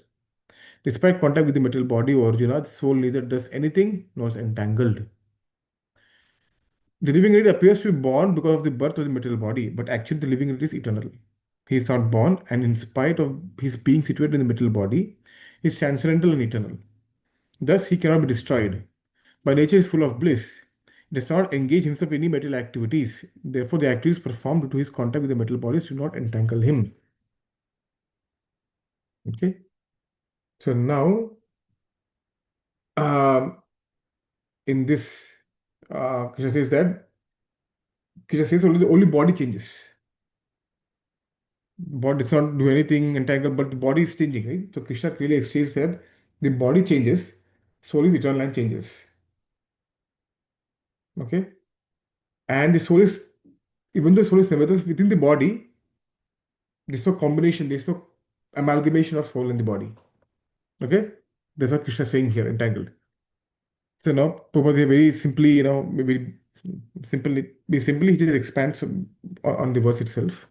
Despite contact with the material body or Arjuna, the soul neither does anything nor is entangled. The living entity appears to be born because of the birth of the material body, but actually the living entity is eternal. He is not born, and in spite of his being situated in the material body, he is transcendental and eternal. Thus, he cannot be destroyed. By nature, he is full of bliss. He does not engage himself in any material activities. Therefore, the activities performed due to his contact with the material bodies do not entangle him. Okay. So now, um, in this, Krishna says that Krishna says only body changes. Body does not do anything entangled, but the body is changing, right? So Krishna clearly says that the body changes, soul is eternal and changes. Okay? And the soul is, even though soul is nevertheless within the body, there's no combination, there's no amalgamation of soul in the body. Okay? That's what Krishna is saying here, entangled. So now, Prabhupada very simply, maybe simply he just expands on the verse itself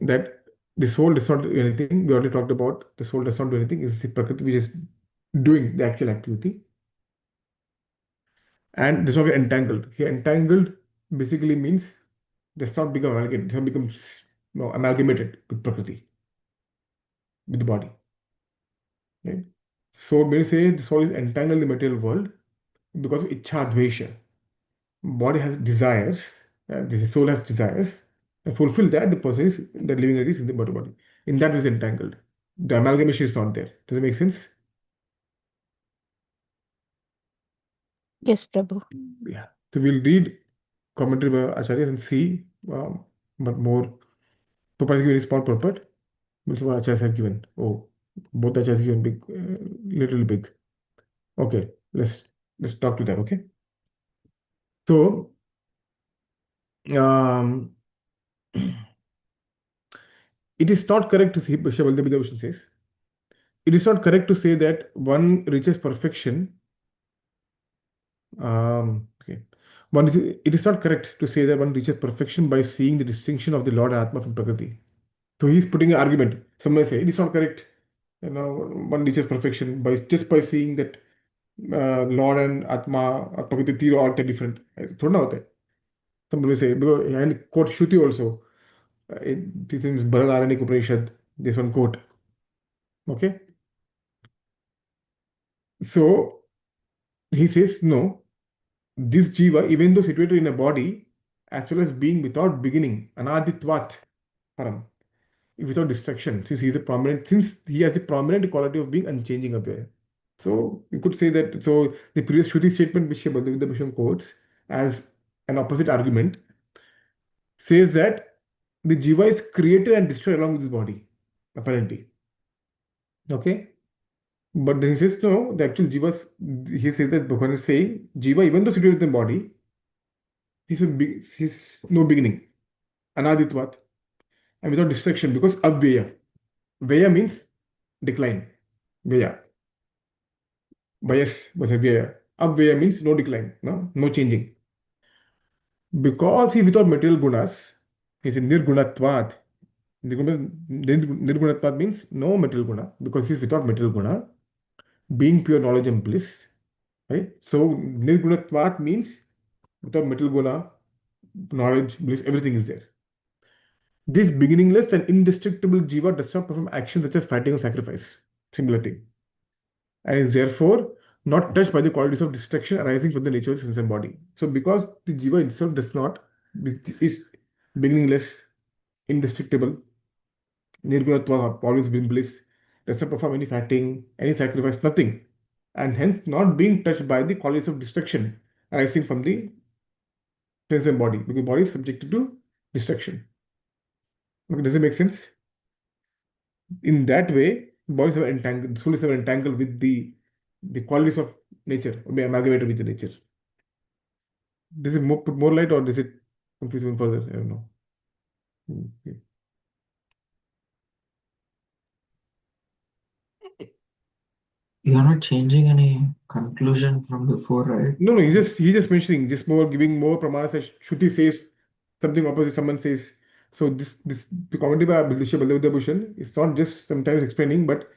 that the soul does not do anything. We already talked about the soul does not do anything. It's the Prakriti which is doing the actual activity. And does not get entangled. Here, entangled basically means does not become amalgamated, does not become amalgamated with Prakriti, with the body. Right? So when you say the soul is entangled in the material world because of Ichha Dvesha. Body has desires, the soul has desires, and fulfill that, the person is the living entity is in the body. In that way, is entangled. The amalgamation is not there. Does it make sense? Yes, Prabhu. Yeah. So we'll read commentary by Acharya and see but more. Prabhupada has given a small purport. We'll see what Acharyas have given. Oh, both Acharyas given big, little big. Okay, let's talk to that. Okay. So um, it is not correct to say, Bhushan says, it is not correct to say that one reaches perfection. Okay. It is not correct to say that one reaches perfection by seeing the distinction of the Lord and Atma from Prakriti. So he's putting an argument. Some may say it is not correct. One reaches perfection by just by seeing that Lord and Atma or Prakriti तीनों are different. थोड़ा ना होता है. Some may say because and quote Shruti also. This is Bharadharani Upanishad. This one quote. Okay. So he says no. This jiva, even though situated in a body, as well as being without beginning, anaditvat param, without distraction, since he has a prominent quality of being unchanging aware. So you could say that. So the previous Shruti statement, which Bhakti Bhushan quotes as an opposite argument, says that the jiva is created and destroyed along with his body, apparently. Okay. But then he says, no, the actual jiva, he says that Bhagwan is saying, jiva, even though situated in the body, he's no beginning, anaditvat, and without distraction because avya. Vaya means decline. Vaya. Bias was a vaya. Avya means no decline, no changing. Because he's without material gunas, he's a nirgunatvat. Nirgunatvat means no material guna because he's without material guna, being pure knowledge and bliss. Right? So nirgunatvat means without material guna, knowledge, bliss, everything is there. This beginningless and indestructible jiva does not perform actions such as fighting or sacrifice. Similar thing. And is therefore not touched by the qualities of destruction arising from the nature of sense and body. So because the jiva itself does not, is beginningless, indestructible, nirgunatva, always being bliss, does not perform any fighting, any sacrifice, nothing. And hence not being touched by the qualities of destruction arising from the sense and body, because body is subjected to destruction. Okay, does it make sense? In that way, bodies are entangled, souls are entangled with the qualities of nature, or be amalgamated with the nature. Does it put more light, or does it confuse even further? I don't know. Okay. You are not changing any conclusion from before, right? No, he's just mentioning, just more giving more pramanas. Shruti says something opposite, someone says. So this the commentary by Bhakti Bhushan is not just sometimes explaining, but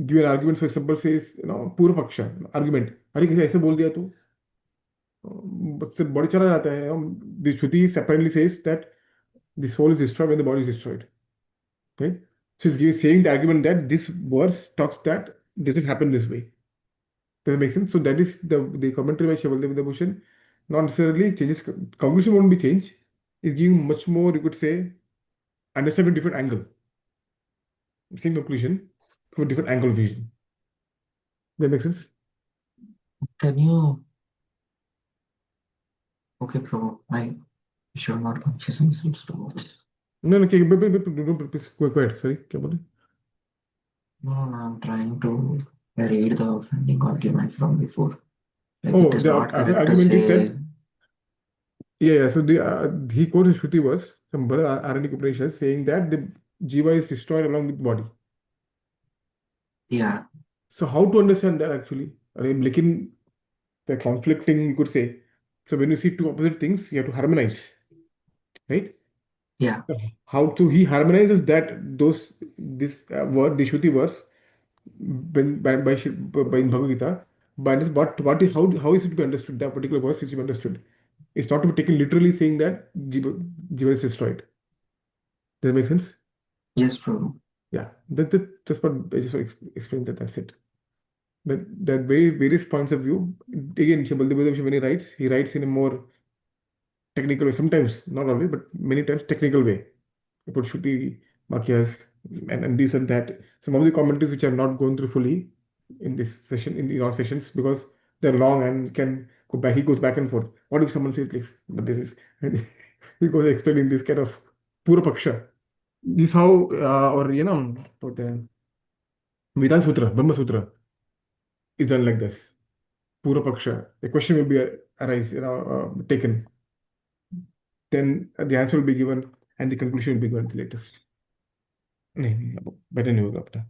give an argument. For example, says पूर्व पक्ष argument. अरे किसी ऐसे बोल दिया तो body चला जाता है. The Shruti apparently says that the soul is destroyed when the body is destroyed. Okay, so he's saying the argument that this verse talks that doesn't happen this way. Does it make sense? So that is the commentary by Shivaldev Bhushan. Not necessarily changes. Conclusion won't be changed. It's giving much more, you could say, understand from different angle. Same conclusion from a different angle vision. That makes sense? Can you? Okay, Prabhu, I should not confuse myself too much. No, please go ahead. Sorry, क्या बोले? No, I'm trying to I read the offending argument from before. Like it Oh, is not the correct to argument is say, that, yeah. So he quotes a Shruti verse, some Aranic Upanishads, saying that the jiva is destroyed along with body. yeah, So how to understand that actually? I mean, like in the conflicting, you could say. So when you see two opposite things, you have to harmonize, right? yeah, So how to he harmonizes that those this word, the Shruti verse, when by in Bhagavad Gita, but is what is how is it to be understood? That particular verse is to be understood. It's not to be taken literally, saying that jiva is destroyed. Does that make sense? yes, Prabhu. Yeah, that's what I just want to explain that. That's it. That very various points of view. Again, Baldev when he writes in a more technical way. Sometimes, not always, but many times technical way. You put Shruti, Makyas, and this and that. Some of the commentaries which are not going through fully in this session, in our sessions, because they're long and can go back. He goes back and forth. What if someone says this? But this is he goes explaining this kind of pura paksha. This how or what Vedanta Sutra, Brahma Sutra is done like this. Pura paksha. The question will be arise, taken. Then the answer will be given and the conclusion will be given at the latest. नहीं नहीं अब better नहीं होगा अपना.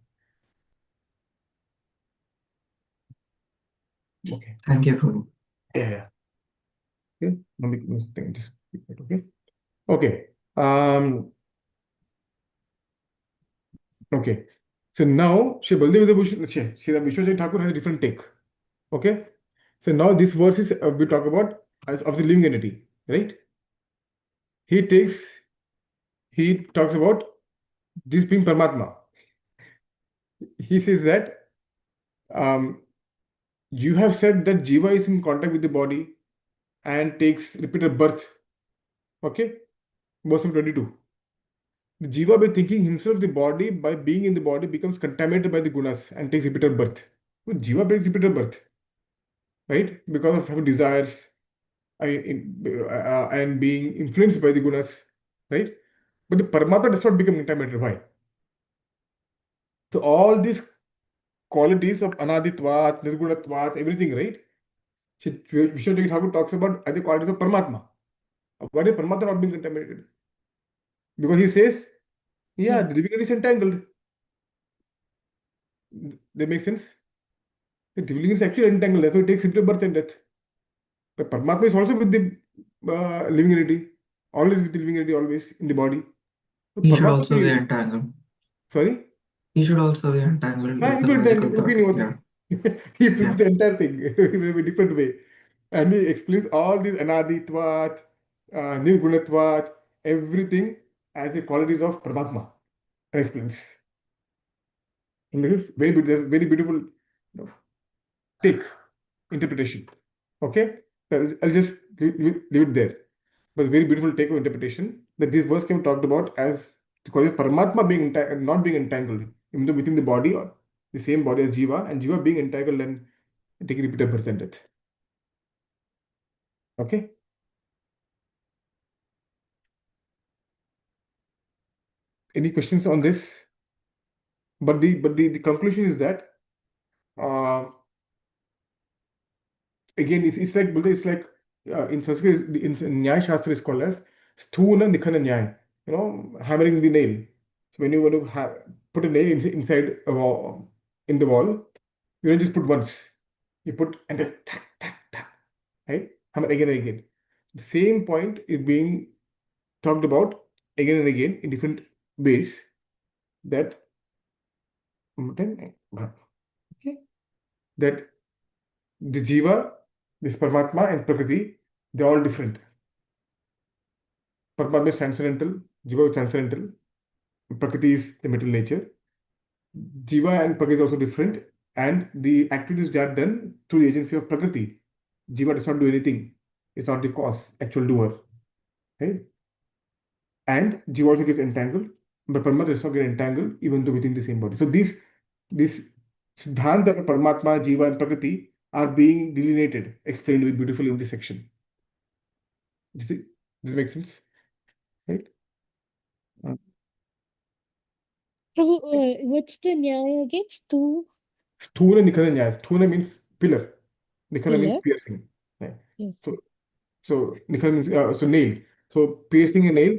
Okay. Thank you, Prabhu. Yeah. Okay. No big thing. Just okay. Okay. Okay. So now Shri Baldev Shri Vishwajay Thakur has a different take. Okay. So now this verse is we talk about as of the living entity, right? He takes he talks about this being Paramatma. He says that um, you have said that Jiva is in contact with the body and takes repeated birth. Okay, verse 22. The Jiva, by thinking himself the body, by being in the body, becomes contaminated by the gunas and takes repeated birth. So Jiva takes repeated birth, right? Because of having desires and being influenced by the gunas, right? But the Paramatma does not become contaminated. Why? So all these qualities of Anaditvat, Nirgunatvat, everything, right? Vishnu Thakur talks about other qualities of Paramatma. Why is Paramatma not being contaminated? Because he says, yeah, Yeah. the divinity is entangled. That makes sense? The divinity is actually entangled. That's why it takes into birth and death. But Paramatma is also with the living entity. Always with the living entity, always in the body. So He should Paramatma, also be entangled. sorry? He should also be entangled, हाँ, is he the will logical entangle. वो thought. भी नहीं Yeah, होता. He flips yeah. the entire thing in a different way. And he explains all these anaditvat, nirgunatvat, everything as the qualities of Paramatma. And explains. And this is very beautiful take, interpretation. Okay? So I'll just leave it there. But very beautiful take of interpretation that this verse can be talked about as the quality of Paramatma being not being entangled, even though within the body or the same body as Jiva, and Jiva being entangled and taking repeated birth and death. Okay? Any questions on this? But the conclusion is that uh, again it's like in Sanskrit in Nyaya Shastra is called as sthuna nikhana nyaya, hammering the nail. So when you want to put a nail inside a wall, in the wall, you don't just put once. You put and then tack, tack, tack, right? Hammer again and again. The same point is being talked about again and again in different ways. That okay, that the jiva, this Paramatma and Prakriti, they're all different. Paramatma is transcendental, jiva is transcendental, Prakriti is the material nature. Jiva and Prakriti is also different, and the activities that are done through the agency of Prakriti. Jiva does not do anything. It's not the cause, actual doer. Right? And Jiva also gets entangled, but Paramatma does not get entangled even though within the same body. So these Siddhanta of Paramatma, Jiva, and Prakriti are being delineated, explained very beautifully in this section. Does this make sense? Right? Prabhu, what's the nyaya against two? Sthula Nikhara Nyaya. Sthula means pillar. Nikhara means Pillar. piercing. Right. Yes. So Nikhara means so nail. So piercing a nail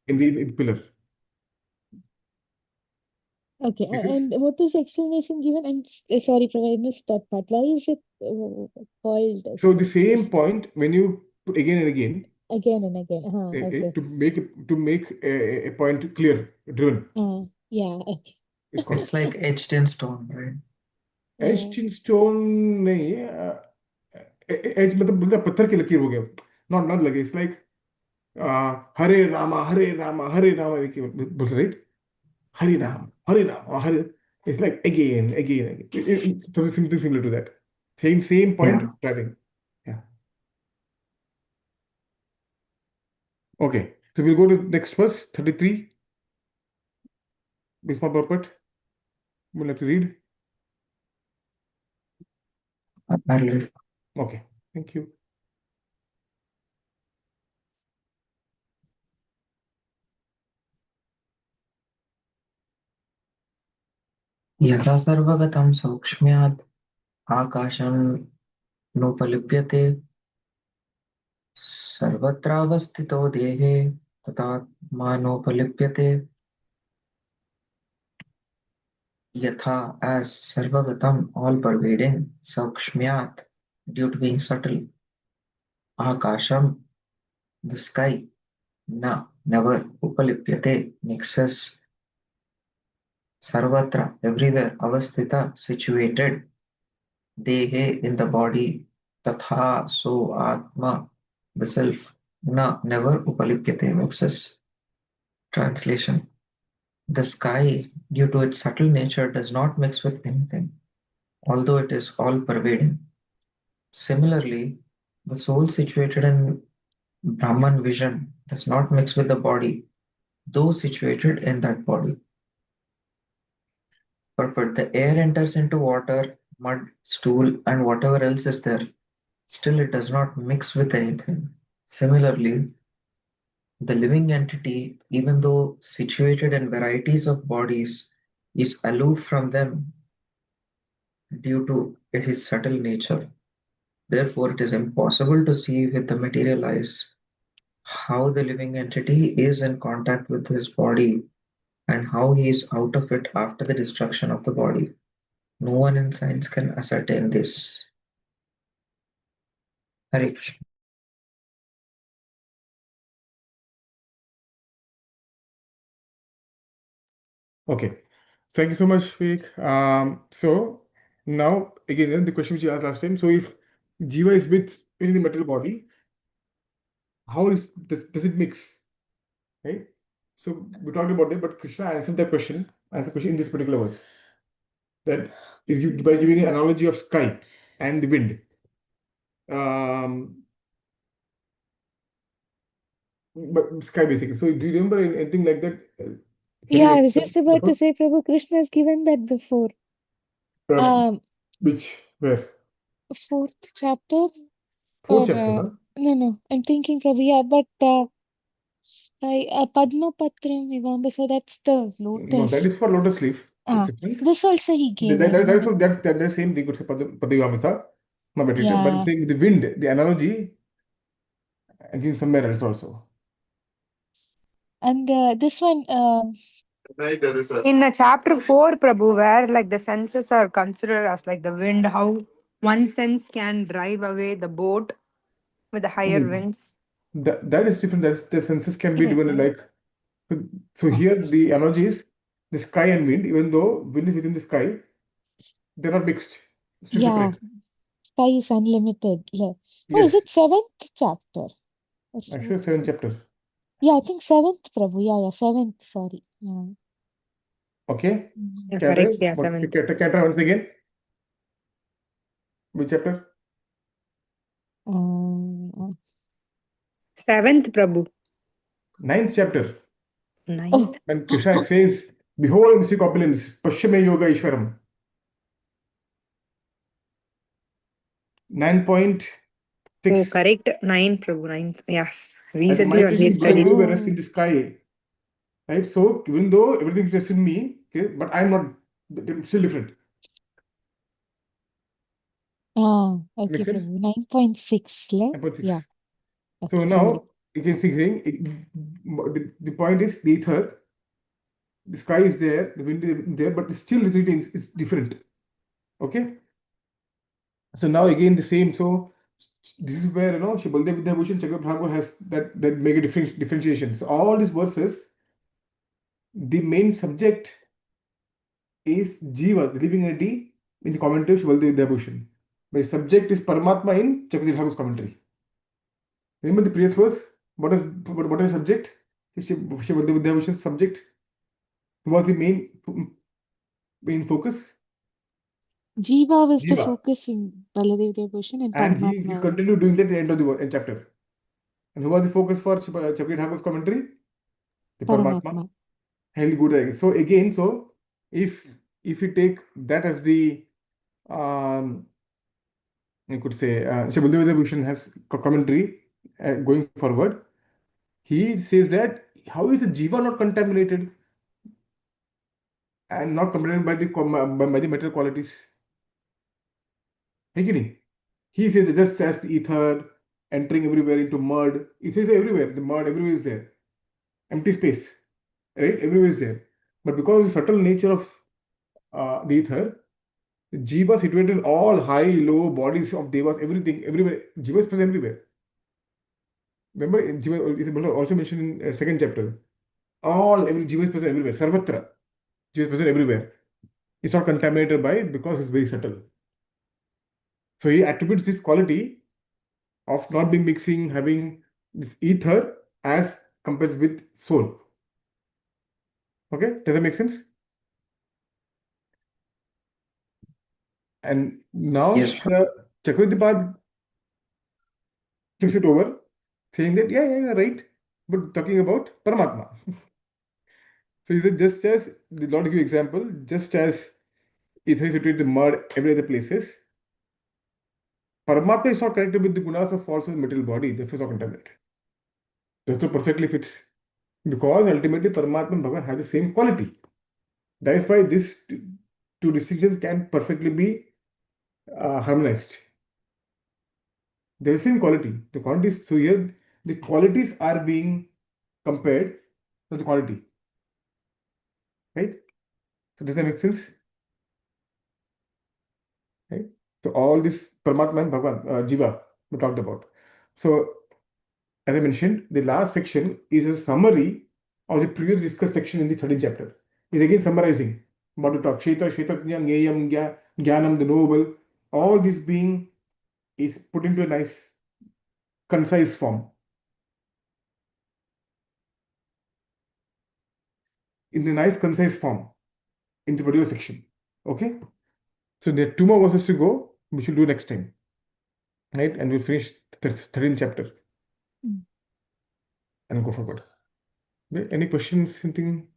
in the pillar. Okay. This is And what is the explanation given? I'm sorry, Prabhu, I missed that part. Why is it called so the same point when you put again and again again and again? Okay. to make a point clear, driven. Yeah. Okay. It's called It's like etched in stone, right? etched Yeah. in stone. नहीं edge मतलब बोलते हैं पत्थर की लकीर हो गया. Not like it's like Hare Rama, Hare Rama, Hare Rama. बोलते right? Hare Rama, Hare Rama, Hare. It's like again, again. It's something similar to that. Same point Yeah. driving. Yeah. Okay. So we'll go to next verse 33. Bismarck Purport. Would you like to read? I'll read. Okay. Thank you. यथा सर्वगतं सौक्ष्म्यात् आकाशं नोपलिप्यते सर्वत्रावस्थितो देहे तथात्मानोपलिप्यते यथा as sarvagatam all pervading saukshmyat due to being subtle akasham the sky na never upalipyate mixes sarvatra everywhere avasthita situated dehe in the body tatha so atma the self na never upalipyate mixes. Translation: the sky due to its subtle nature does not mix with anything although it is all pervading. Similarly, the soul situated in Brahman vision does not mix with the body, though situated in that body. Purport: the air enters into water, mud, stool, and whatever else is there. Still, it does not mix with anything. Similarly, the living entity, even though situated in varieties of bodies, is aloof from them due to his subtle nature. Therefore, it is impossible to see with the material eyes how the living entity is in contact with his body and how he is out of it after the destruction of the body. No one in science can ascertain this. Hare Krishna. Okay. Thank you so much, Vivek. So now again the question which you asked last time. So if Jiva is within the material body, how does it mix? Right? So we talked about that, but Krishna answered that question, in this particular verse. That if you by giving an analogy of sky and the wind. But sky basically. So do you remember anything like that? Yeah, I Hearing was just about to before? say, Prabhu, Krishna has given that before. Um, Which where? Fourth chapter Fourth or chapter, huh? no, I'm thinking Prabhu, yeah, but Padma Patram Vivamba, so that's the No, that lotus. is for lotus leaf. That's Ah, different. this also he gave, I remember. That's the same thing. Could say Padivamasa, meditator. But I'm Yeah, saying the wind, the analogy, again somewhere else also. and this one, In chapter 4, Prabhu, where like the senses are considered as like the wind, how one sense can drive away the boat with the higher Mm. winds. That is different. That's the senses can be driven uh, like so. Here the analogy is the sky and wind. Even though wind is within the sky, they're not mixed. Still yeah, separate. sky is unlimited. Yeah. Oh, is Yes. it seventh chapter or Actually, fourth? 7th chapter. Yeah, I think seventh, Prabhu. Yeah, seventh. Sorry. Yeah. Okay. Yeah, क्या है? correct. Yeah, What? 7th. क्या once again? Which chapter? Um, 7th, Prabhu. 9th chapter. oh, 9th. When Krishna says, "Behold, mystic opulence, Pashyame Yoga Ishwaram." 9.6. Oh, correct. 9, Prabhu. 9th. Yes. And Recently my only living body studied. will rest in the sky. Right? So even though everything is rests in me, okay, but I'm not still different. Okay, Make sense? Prabhu. 9.6, le? About Yeah, 6. So okay, got it. now you can see saying the point is the ether, the sky is there, the wind is there, but still the reading is different. Okay. So now again the same. So this is where Shri Baldev Vidyabhushan Chakravarti has that make a differentiation. So all these verses, the main subject is Jiva, the living entity, in the commentary of Shri Baldev Vidyabhushan. The subject is Paramatma in Chakravarti Thakur's commentary. Remember the previous verse? What is subject? Shri Baldev Vidyabhushan's subject was the main focus. Jiva was the Jiva. focus in Baladev Devotion and And he Paramatma. continued doing that at the end of the chapter. And who was the focus for Chakravarti Thakur's commentary? The Paramatma. Paramatma. Highly good again. So again, if you take that as the you could say Shabaldeva Bhushan has commentary going forward. He says that how is the jiva not contaminated and not contaminated by the material qualities? He says that just as the ether entering everywhere into mud, he says everywhere, the mud everywhere is there, empty space, right? Everywhere is there. But because of the subtle nature of the ether, the jiva situated in all high, low bodies of devas, everything, everywhere. Jiva is present everywhere. Remember, jiva is also mentioned in second chapter. Every jiva is present everywhere. Sarvatra. Jiva is present everywhere. It's not contaminated by it because it's very subtle. So he attributes this quality of not being mixing, having this ether as compared with soul. Okay, does that make sense? And now Yes. Chakravarti gives it over, saying that yeah, right, but talking about Paramatma. So he said just as the Lord give example, just as ether is situated in the mud every other places, Paramatma is not connected with the gunas of false material body, therefore it's not contaminated. Therefore perfectly fits. Because ultimately Paramatma and Bhagavan have the same quality. That is why these two distinctions can perfectly be harmonized. They have the same quality. The quantities, so here the qualities are being compared to the quantity. Right? So does that make sense? Right? So all this Paramatma and Bhagavan, Jiva, we talked about. So as I mentioned, the last section is a summary of the previous discussed section in the 13th chapter. It's again summarizing what to talk. Sheta, Shetatnya, Ngeyam, Jnanam, the noble, all this being is put into a nice, concise form. In the nice, concise form in the particular section. Okay? So there are two more verses to go. We should do next time. Right? And we'll finish the 13th chapter and go forward. Okay? Any questions, anything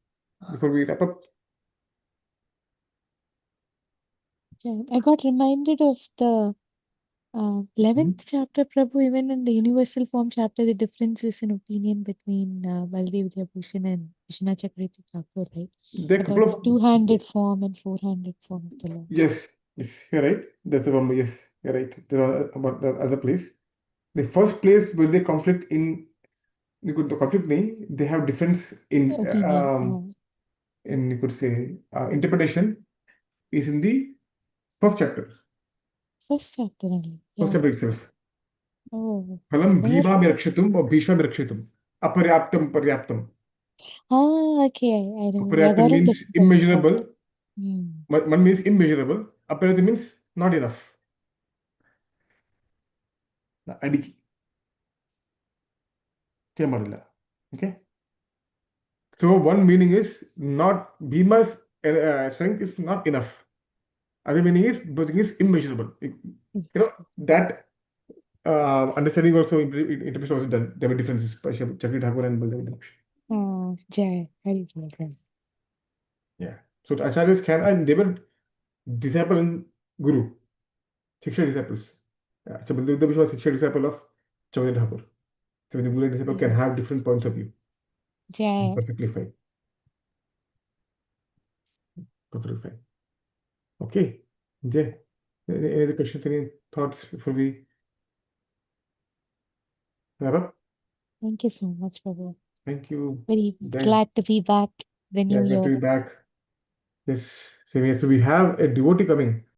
before we wrap up? Yeah, I got reminded of the 11th chapter, Prabhu, even in the universal form chapter, the differences in opinion between Baldev Vidyabhushan and Vishnu Chakravarti Thakur, right? There are a About couple the of two-handed form and four-handed form of the Lord. yes, you're right. That's the one. Yes, you're right. There are about the other place. The first place where they conflict in you could the conflict name, they have difference Opinion. in you could say interpretation is in the first chapter. First chapter only. First Yeah. chapter itself. Oh. Phalam There. bhima rakshatum or bhishma rakshatum. Aparyaptam. Okay. I remember. I Aparyaptam got it means difficult. immeasurable. Hmm. One means immeasurable. Aparyaptam means not enough. Adiki. Okay. So one meaning is not Bhima's strength is not enough. Other meaning is the is immeasurable. That understanding also interpretation also done. There were differences by Chakri Thakur and Baldev. Jai. Hari Bol. Yeah. So the acharyas can and they were disciple and guru, Shiksha disciples. So Baldev was Shiksha disciple of Chakri Thakur. So the guru and disciple can have different points of view. Jai. Perfectly fine. Perfectly fine. Okay. Jay. Any other questions, any thoughts before we wrap up? Thank you so much, Prabhu. Thank you. Very Then, glad to be back the yeah, new glad to year. be back. Yes, same here. So we have a devotee coming.